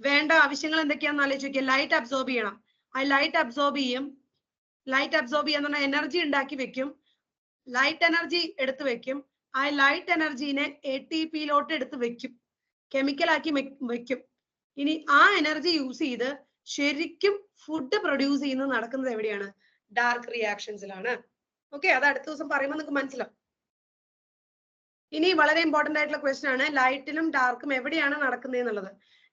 വേണ്ട ആവശ്യങ്ങൾ എന്തൊക്കെയാണെന്ന് ആലോചിച്ച് നോക്കിയാൽ ലൈറ്റ് അബ്സോർബ് ചെയ്യണം. ആ ലൈറ്റ് അബ്സോർബ് ചെയ്യും. ലൈറ്റ് അബ്സോർബ് ചെയ്യാന്ന് പറഞ്ഞാൽ എനർജി ഉണ്ടാക്കി വെക്കും. ലൈറ്റ് എനർജി എടുത്തു വെക്കും. ആ ലൈറ്റ് എനർജീനെ ATPയിലോട്ട് എടുത്ത് വെക്കും, കെമിക്കലാക്കി വെക്കും. ഇനി ആ എനർജി യൂസ് ചെയ്ത് ശരിക്കും ഫുഡ് പ്രൊഡ്യൂസ് ചെയ്യുന്നത് നടക്കുന്നത് എവിടെയാണ്? ഡാർക്ക് റിയാക്ഷൻസിലാണ്. ഓക്കെ, അത് അടുത്ത ദിവസം പറയുമ്പോൾ നിങ്ങൾക്ക് മനസ്സിലാവും. ഇനി വളരെ ഇമ്പോർട്ടന്റ് ആയിട്ടുള്ള ക്വസ്റ്റ്യൻ ആണ്, ലൈറ്റിലും ഡാർക്കും എവിടെയാണ് നടക്കുന്നത് എന്നുള്ളത്.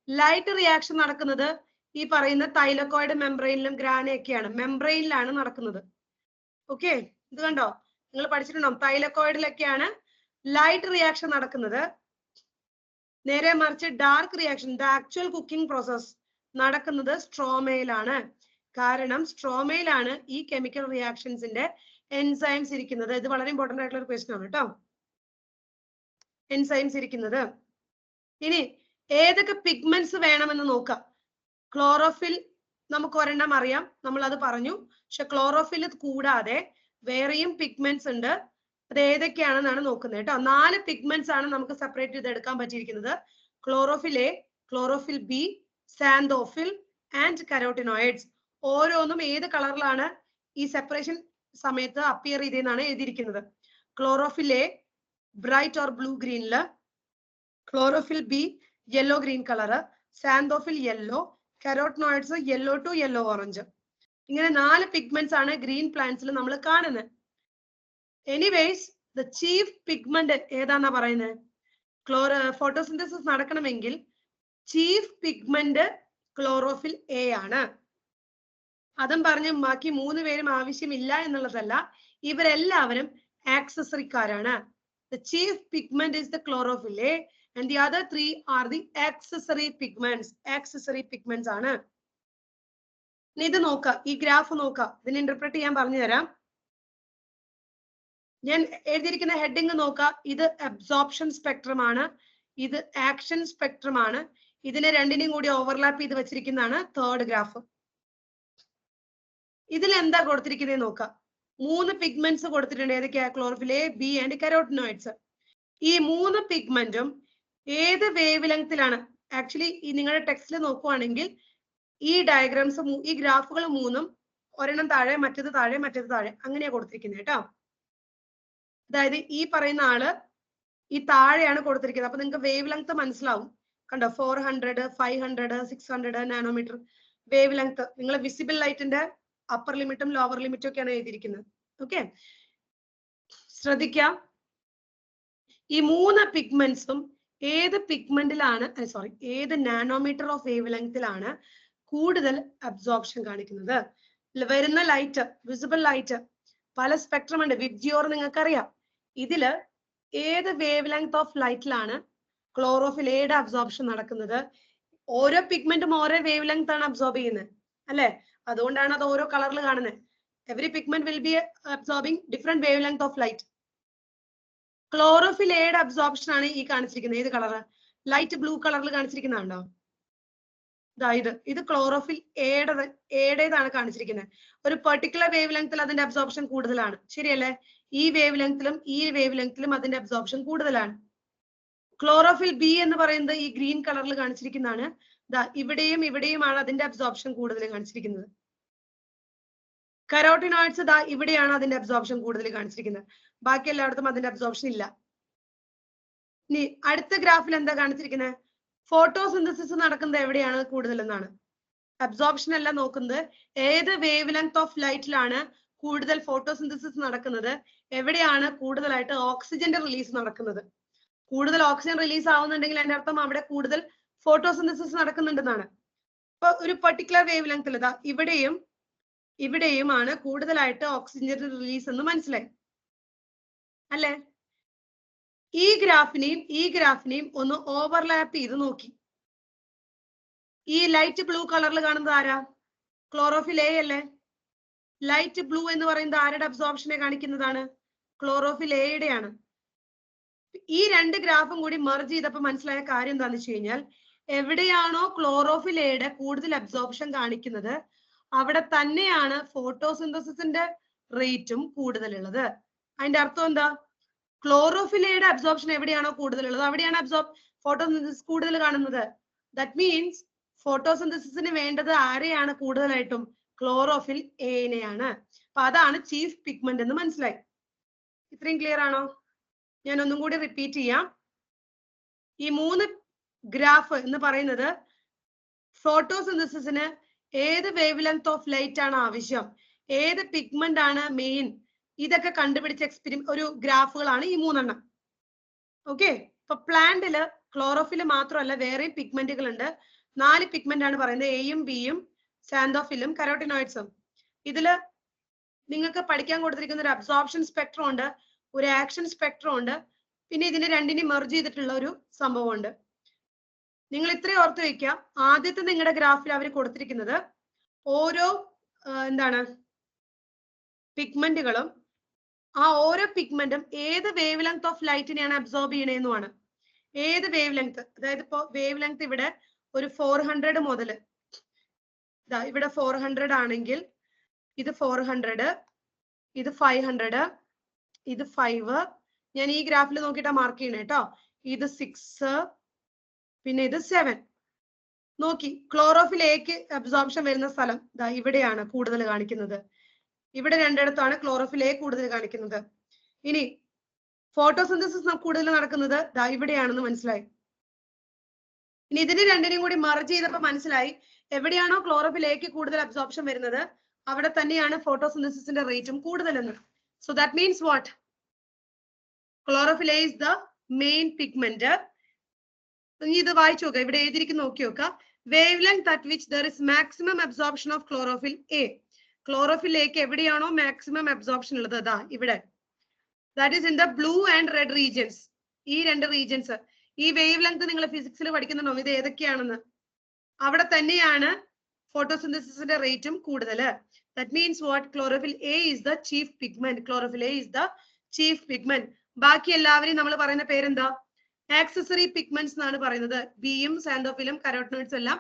ലൈറ്റ് റിയാക്ഷൻ നടക്കുന്നത് ഈ പറയുന്ന തൈലക്കോയിഡ് മെംബ്രെയിനിലും ഗ്രാനയൊക്കെയാണ്, മെംബ്രെയിനിലാണ് നടക്കുന്നത്. ഓക്കെ, ഇത് കണ്ടോ, നിങ്ങൾ പഠിച്ചിട്ടുണ്ടാവും തൈലക്കോയിഡിലൊക്കെയാണ് ലൈറ്റ് റിയാക്ഷൻ നടക്കുന്നത്. നേരെ മറിച്ച് dark reaction, the actual cooking process നടക്കുന്നത് സ്ട്രോമയിലാണ്. കാരണം സ്ട്രോമയിലാണ് ഈ കെമിക്കൽ റിയാക്ഷൻസിന്റെ എൻസൈംസ് ഇരിക്കുന്നത്. ഇത് വളരെ ഇമ്പോർട്ടന്റ് ആയിട്ടുള്ള ഒരു ക്വസ്റ്റ്യൻ ആണ് കേട്ടോ, എൻസൈംസ് ഇരിക്കുന്നത്. ഇനി ഏതൊക്കെ പിഗ്മെന്റ്സ് വേണമെന്ന് നോക്കാം. ക്ലോറോഫിൽ നമുക്ക് ഒരെണ്ണം അറിയാം, നമ്മൾ അത് പറഞ്ഞു. പക്ഷെ ക്ലോറോഫിൽ കൂടാതെ വേറെയും പിഗ്മെന്റ്സ് ഉണ്ട്. അത് ഏതൊക്കെയാണെന്നാണ് നോക്കുന്നത് കേട്ടോ. 4 പിഗ്മെന്റ്സ് ആണ് നമുക്ക് സെപ്പറേറ്റ് ചെയ്ത് എടുക്കാൻ പറ്റിയിരിക്കുന്നത്. Chlorophyll A, chlorophyll B, xanthophyll and carotenoids. ഓരോന്നും ഏത് കളറിലാണ് ഈ സെപ്പറേഷൻ സമയത്ത് അപ്പിയർ ചെയ്തെന്നാണ് എഴുതിയിരിക്കുന്നത്. Chlorophyll A bright or blue ഗ്രീനില്, chlorophyll B yellow green colour, xanthophyll yellow, carotenoids yellow to yellow orange. ഇങ്ങനെ 4 പിഗ്മെന്റ്സ് ആണ് ഗ്രീൻ പ്ലാന്റ്സിൽ നമ്മൾ കാണുന്നത്. എനിവേസ് ദ ചീഫ് പിഗ്മെന്റ് ഏതാന്നാ പറയുന്നത്? ഫോട്ടോസിന്തസിസ് നടക്കണമെങ്കിൽ ചീഫ് പിഗ്മെന്റ് ക്ലോറോഫിൽ എ ആണ്. അതും പറഞ്ഞ് ബാക്കി 3 പേരും ആവശ്യമില്ല എന്നുള്ളതല്ല, ഇവരെല്ലാവരും ആക്സസറിക്കാരാണ്. The chief pigment is the chlorophyll A and the other 3 are the accessory pigments. Accessory pigments ആണ്. ഇത് നോക്കാം, ഈ ഗ്രാഫ് നോക്കാം, ഇതിനെ ഇന്റർപ്രറ്റ് ചെയ്യാൻ പറഞ്ഞു തരാം. ഞാൻ എഴുതിയിരിക്കുന്ന ഹെഡിങ് നോക്കാം. ഇത് അബ്സോർപ്ഷൻ സ്പെക്ട്രം ആണ്, ഇത് ആക്ഷൻ സ്പെക്ട്രം ആണ്. ഇതിനെ രണ്ടിനെയും കൂടി ഓവർലാപ്പ് ചെയ്ത് വെച്ചിരിക്കുന്നതാണ് തേർഡ് ഗ്രാഫ്. ഇതിൽ എന്താ കൊടുത്തിരിക്കുന്നത് നോക്കാം. 3 പിഗ്മെന്റ്സ് കൊടുത്തിട്ടുണ്ട്. ഏതൊക്കെയാ? Chlorophyll A, B and carotenoids. ഈ 3 പിഗ്മെന്റും ഏത് വേവ് ലെങ്തിലാണ്? ആക്ച്വലി ഈ നിങ്ങളുടെ ടെക്സ്റ്റിൽ നോക്കുവാണെങ്കിൽ ഈ ഡയഗ്രാംസ്, ഈ ഗ്രാഫുകൾ 3ഉം ഒരെണ്ണം താഴെ, മറ്റേത് താഴെ, മറ്റേത് താഴെ, അങ്ങനെയാ കൊടുത്തിരിക്കുന്നത് കേട്ടോ. അതായത് ഈ പറയുന്ന ആള് ഈ താഴെയാണ് കൊടുത്തിരിക്കുന്നത്. അപ്പൊ നിങ്ങൾക്ക് വേവ് ലെങ്ത് മനസ്സിലാവും. കണ്ടോ, 400, 500, 600 നാനോമീറ്റർ വേവ് ലെങ്ത്. നിങ്ങൾ വിസിബിൾ ലൈറ്റിന്റെ അപ്പർ ലിമിറ്റും ലോവർ ലിമിറ്റും ഒക്കെയാണ് എഴുതിയിരിക്കുന്നത്. ഓക്കെ, ശ്രദ്ധിക്കാം. ഈ 3 പിഗ്മെന്റ്സും ഏത് പിഗ്മെന്റിലാണ്, ഏത് നാനോമീറ്റർ ഓഫ് വേവ് ലെങ്തിലാണ് കൂടുതൽ അബ്സോർപ്ഷൻ കാണിക്കുന്നത്? വരുന്ന ലൈറ്റ്, വിസിബിൾ ലൈറ്റ്, പല സ്പെക്ട്രം ഉണ്ട്. വിബ്ജിയോർ നിങ്ങൾക്കറിയാം. ഇതില് ഏത് വേവ് ലെങ്ത് ഓഫ് ലൈറ്റിലാണ് ക്ലോറോഫിൽ എയുടെ അബ്സോർപ്ഷൻ നടക്കുന്നത്? ഓരോ പിഗ്മെന്റും ഓരോ വേവ് ലെങ്ത് ആണ് അബ്സോർബ് ചെയ്യുന്നത്, അല്ലെ? അതുകൊണ്ടാണ് അത് ഓരോ കളറിൽ കാണുന്നത്. Every pigment will be absorbing different wave length of light. Chlorophyll എയുടെ അബ്സോർപ്ഷൻ ആണ് ഈ കാണിച്ചിരിക്കുന്നത്. ഏത് കളറ്? ലൈറ്റ് ബ്ലൂ കളറിൽ കാണിച്ചിരിക്കുന്നുണ്ടോ? ഇത് ക്ലോറോഫിൽ എയുടേതാണ് കാണിച്ചിരിക്കുന്നത്. ഒരു പെർട്ടിക്കുലർ വേവ് ലെങ്ത്തിൽ അതിന്റെ അബ്സോർപ്ഷൻ കൂടുതലാണ്, ശരിയല്ലേ? ഈ വേവ് ലെങ്ത്തിലും ഈ വേവ് ലെങ്ത്തിലും അതിന്റെ അബ്സോർപ്ഷൻ കൂടുതലാണ്. ക്ലോറോഫിൽ ബി എന്ന് പറയുന്നത് ഈ ഗ്രീൻ കളറിൽ കാണിച്ചിരിക്കുന്നതാണ്. ഇവിടെയും ഇവിടെയുമാണ് അതിന്റെ അബ്സോർപ്ഷൻ കൂടുതൽ കാണിച്ചിരിക്കുന്നത്. കരോട്ടിനോയിഡ്സ് ഇവിടെയാണ് അതിന്റെ അബ്സോർപ്ഷൻ കൂടുതൽ കാണിച്ചിരിക്കുന്നത്. ബാക്കി എല്ലായിടത്തും അതിന്റെ അബ്സോർപ്ഷൻ ഇല്ല. ഇനി അടുത്ത ഗ്രാഫിൽ എന്താ കാണിച്ചിരിക്കുന്നത്? ഫോട്ടോസിന്തസിസ് നടക്കുന്നത് എവിടെയാണ് കൂടുതൽ എന്നാണ്. അബ്സോർപ്ഷൻ അല്ല നോക്കുന്നത്, ഏത് വേവ് ലെങ്ത് ഓഫ് ലൈറ്റിലാണ് കൂടുതൽ ഫോട്ടോസിന്തസിസ് നടക്കുന്നത്, എവിടെയാണ് കൂടുതലായിട്ട് ഓക്സിജന്റെ റിലീസ് നടക്കുന്നത്. കൂടുതൽ ഓക്സിജൻ റിലീസ് ആവുന്നുണ്ടെങ്കിൽ അതിന്റെ അർത്ഥം അവിടെ കൂടുതൽ ഫോട്ടോസിന്തസിസ് നടക്കുന്നുണ്ടെന്നാണ്. ഇപ്പൊ ഒരു പെർട്ടിക്കുലർ വേവ് ലെങ്ത്തിൽ ഇവിടെയുമാണ് കൂടുതലായിട്ട് ഓക്സിജൻ റിലീസ് എന്ന് മനസ്സിലായി, അല്ലെ? ഈ ഗ്രാഫിനെയും ഒന്ന് ഓവർലാപ്പ് ചെയ്ത് നോക്കി. ഈ ലൈറ്റ് ബ്ലൂ കളറിൽ കാണുന്നത് ആരാ? ക്ലോറോഫിൽ എ അല്ലേ? ലൈറ്റ് ബ്ലൂ എന്ന് പറയുന്നത് ആരുടെ അബ്സോർപ്ഷനെ കാണിക്കുന്നതാണ്? ക്ലോറോഫിൽ എയുടെയാണ്. ഈ രണ്ട് ഗ്രാഫും കൂടി മെർജ് ചെയ്തപ്പോൾ മനസ്സിലായ കാര്യം എന്താണെന്ന് വെച്ച് കഴിഞ്ഞാൽ, എവിടെയാണോ ക്ലോറോഫിൽ എയുടെ കൂടുതൽ അബ്സോർപ്ഷൻ കാണിക്കുന്നത് അവിടെ തന്നെയാണ് ഫോട്ടോസിന്തസിന്റെ റേറ്റും കൂടുതലുള്ളത്. അതിന്റെ അർത്ഥം എന്താ? ക്ലോറോഫിൽ എയുടെ അബ്സോർപ്ഷൻ എവിടെയാണോ കൂടുതലുള്ളത് അവിടെയാണ് ഫോട്ടോസിന്തസിസ് കൂടുതൽ കാണുന്നത്. ദാറ്റ് മീൻസ് ഫോട്ടോസിന്തസിസിന് വേണ്ടത് ആരെയാണ് കൂടുതലായിട്ടും? ക്ലോറോഫിൽ എനെയാണ്. അപ്പൊ അതാണ് ചീഫ് പിഗ്മെന്റ് എന്ന് മനസ്സിലായി. ഇത്രയും ക്ലിയർ ആണോ? ഞാൻ ഒന്നും കൂടി റിപ്പീറ്റ് ചെയ്യാം. ഈ 3 ഗ്രാഫ് എന്ന് പറയുന്നത് ഫോട്ടോസിന്തസിസിന് ഏത് വേവ് ലെങ്ത് ഓഫ് ലൈറ്റ് ആണ് ആവശ്യം, ഏത് പിഗ്മെന്റ് ആണ് മെയിൻ, ഇതൊക്കെ കണ്ടുപിടിച്ച ഒരു ഗ്രാഫുകളാണ് ഈ 3 എണ്ണം. ഓക്കെ. ഇപ്പൊ പ്ലാന്റില് ക്ലോറോഫിൽ മാത്രമല്ല വേറെയും പിഗ്മെന്റുകൾ ഉണ്ട്. 4 പിഗ്മെന്റ് ആണ് പറയുന്നത്, എയും ബിയും സാന്തോഫിലും കരോട്ടിനോയിഡ്സും. ഇതില് നിങ്ങൾക്ക് പഠിക്കാൻ കൊടുത്തിരിക്കുന്ന ഒരു അബ്സോർപ്ഷൻ സ്പെക്ട്രം ഉണ്ട്, ഒരു ആക്ഷൻ സ്പെക്ട്രം ഉണ്ട്, പിന്നെ ഇതിനെ രണ്ടിനെയും മെർജ് ചെയ്തിട്ടുള്ള ഒരു സംഭവം ഉണ്ട്. നിങ്ങൾ ഇത്രയും ഓർത്ത് വെക്കാം. ആദ്യത്തെ നിങ്ങളുടെ ഗ്രാഫിൽ അവർ കൊടുത്തിരിക്കുന്നത് ഓരോ പിഗ്മെന്റുകളും ആ ഓരോ പിഗ്മെന്റും ഏത് വേവ് ലെങ്ത് ഓഫ് ലൈറ്റിനെയാണ് അബ്സോർബ് ചെയ്യണേന്നുമാണ്. ഏത് വേവ് ലെങ്ത്, അതായത് ഇപ്പോ വേവ് ലെങ്ത് ഇവിടെ ഒരു 400 മുതൽ ഇവിടെ 400 ആണെങ്കിൽ ഇത് 400, ഇത് 500, ഇത് 5, ഞാൻ ഈ ഗ്രാഫിൽ നോക്കിയിട്ടാ മാർക്ക് ചെയ്യണേ കേട്ടോ. ഇത് 6, പിന്നെ ഇത് 7. നോക്കി, ക്ലോറോഫിൽ എക്ക് അബ്സോർപ്ഷൻ വരുന്ന സ്ഥലം ഇവിടെയാണ് കൂടുതൽ കാണിക്കുന്നത്. ഇവിടെ രണ്ടിടത്താണ് ക്ലോറോഫിൽ എ കൂടുതൽ കാണിക്കുന്നത്. ഇനി ഫോട്ടോസിന്തസിസ് കൂടുതൽ നടക്കുന്നത് ഇവിടെയാണെന്ന് മനസ്സിലായി. ഇനി ഇതിന് രണ്ടിനെയും കൂടി മർജ് ചെയ്തപ്പോൾ മനസ്സിലായി എവിടെയാണോ ക്ലോറോഫിൽ എക്ക് കൂടുതൽ അബ്സോർപ്ഷൻ വരുന്നത് അവിടെ തന്നെയാണ് ഫോട്ടോസിന്തസിന്റെ റേറ്റും കൂടുതലെന്ന്. So that means what? Chlorophyll A is the main pigment. ഇത് വായിച്ചു നോക്കുക, ഇവിടെ എഴുതിയിരിക്കുന്ന നോക്കി നോക്കുക. Wavelength at which there is maximum absorption of chlorophyll A. Chlorophyll എക്ക് എവിടെയാണോ മാക്സിമം അബ്സോർപ്ഷൻ ഉള്ളത് ഇവിടെ, that is in the blue and red regions. ഈ 2 റീജിയൻസ്, ഈ വേവ് ലെങ്ത് നിങ്ങൾ ഫിസിക്സിൽ പഠിക്കുന്നുണ്ടോ ഇത് ഏതൊക്കെയാണെന്ന്? അവിടെ തന്നെയാണ് ഫോട്ടോസിന്തസിന്റെ റേറ്റും കൂടുതൽ. That means what? Chlorophyll A is the chief pigment. Chlorophyll A is the chief pigment. ബാക്കി എല്ലാവരെയും നമ്മൾ പറയുന്ന പേരെന്താ? ആക്സസറി പിഗ്മെന്റ്സ് എന്നാണ് പറയുന്നത്. ബിയും സാന്തോഫിലും കരോട്ടിനോയിഡ്സും എല്ലാം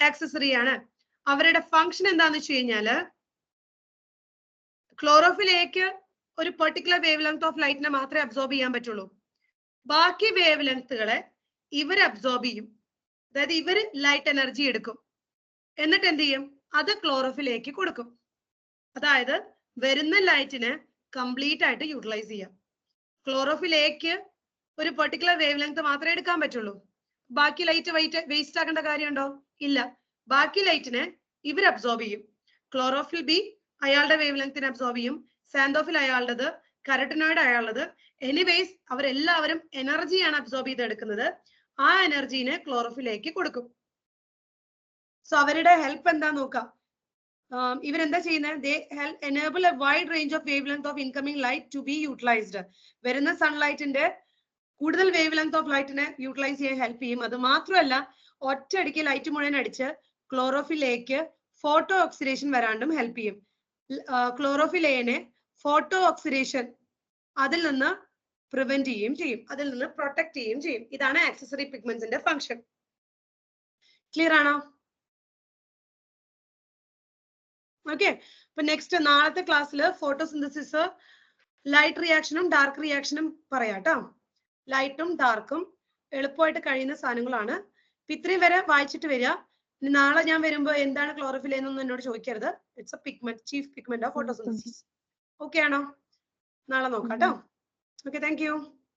ആക്സസറി ആണ്. അവരുടെ ഫംഗ്ഷൻ എന്താന്ന് വെച്ച് കഴിഞ്ഞാല് ക്ലോറോഫിൽ എക്ക് ഒരു പെർട്ടിക്കുലർ വേവ് ലെങ്ത് ഓഫ് ലൈറ്റിനെ മാത്രമേ അബ്സോർബ് ചെയ്യാൻ പറ്റുള്ളൂ. ബാക്കി വേവ് ലെങ്ത്തുകളെ ഇവർ അബ്സോർബ് ചെയ്യും. അതായത് ഇവര് ലൈറ്റ് എനർജി എടുക്കും, എന്നിട്ട് എന്ത് ചെയ്യും? അത് ക്ലോറോഫിൽ എക്ക് കൊടുക്കും. അതായത് വരുന്ന ലൈറ്റിനെ കംപ്ലീറ്റ് ആയിട്ട് യൂട്ടിലൈസ് ചെയ്യാം. ക്ലോറോഫിൽ എക്ക് ഒരു പെർട്ടിക്കുലർ വേവ് ലെങ്ത് മാത്രമേ എടുക്കാൻ പറ്റുള്ളൂ. ബാക്കി ലൈറ്റ് വേസ്റ്റ് ആക്കേണ്ട കാര്യമുണ്ടോ? ഇല്ല. ബാക്കി ലൈറ്റിനെ ഇവർ അബ്സോർബ് ചെയ്യും. ക്ലോറോഫിൽ ബി അയാളുടെ വേവ് ലെങ്തിനെ അബ്സോർബ് ചെയ്യും, സാന്തോഫിൽ അയാളുടേത്, കരോട്ടിനോയിഡ് അയാളുടേത്. എനിവേസ് അവരെല്ലാവരും എനർജിയാണ് അബ്സോർബ് ചെയ്തെടുക്കുന്നത്. ആ എനർജീനെ ക്ലോറോഫിലേക്ക് കൊടുക്കും. സോ അവരുടെ ഹെൽപ്പ് എന്താ നോക്കാം. ഇവരെന്താ ചെയ്യുന്നത്? ദേ enable a wide range of wavelength of incoming light to be utilized. വരുന്ന സൺലൈറ്റിന്റെ കൂടുതൽ വേവ് ലെങ്ത് ഓഫ് ലൈറ്റിനെ യൂട്ടിലൈസ് ചെയ്യാൻ ഹെൽപ്പ് ചെയ്യും. അത് മാത്രമല്ല ഒറ്റയടിക്ക് ലൈറ്റ് മുഴുവൻ അടിച്ച് ക്ലോറോഫിൽ എക്ക് ഫോട്ടോ ഓക്സിഡേഷൻ വരാണ്ടും ഹെൽപ്പ് ചെയ്യും. ക്ലോറോഫിൽ എനെ ഫോട്ടോ ഓക്സിഡേഷൻ അതിൽ നിന്ന് പ്രിവെന്റ് ചെയ്യുകയും ചെയ്യും, അതിൽ നിന്ന് പ്രൊട്ടക്ട് ചെയ്യുകയും ചെയ്യും. ഇതാണ് ആക്സസറി പിഗ്മെന്റ്സിന്റെ ഫംഗ്ഷൻ. ക്ലിയർ ആണോ? ഓക്കെ. അപ്പൊ നെക്സ്റ്റ് നാളത്തെ ക്ലാസ്സിൽ ഫോട്ടോസിന്തസിസ് ലൈറ്റ് റിയാക്ഷനും ഡാർക്ക് റിയാക്ഷനും പറയാട്ടോ. ലൈറ്റും ഡാർക്കും എളുപ്പമായിട്ട് കഴിയുന്ന സാധനങ്ങളാണ്. ഇത്രയും വരെ വായിച്ചിട്ട് വരിക. നാളെ ഞാൻ വരുമ്പോ എന്താണ് ക്ലോറോഫിൽ എന്നൊന്നും എന്നോട് ചോദിക്കരുത്. It's A pigment, chief pigment of photosynthesis. Okay ആണോ? നാളെ നോക്കാം കേട്ടോ. Okay, thank you.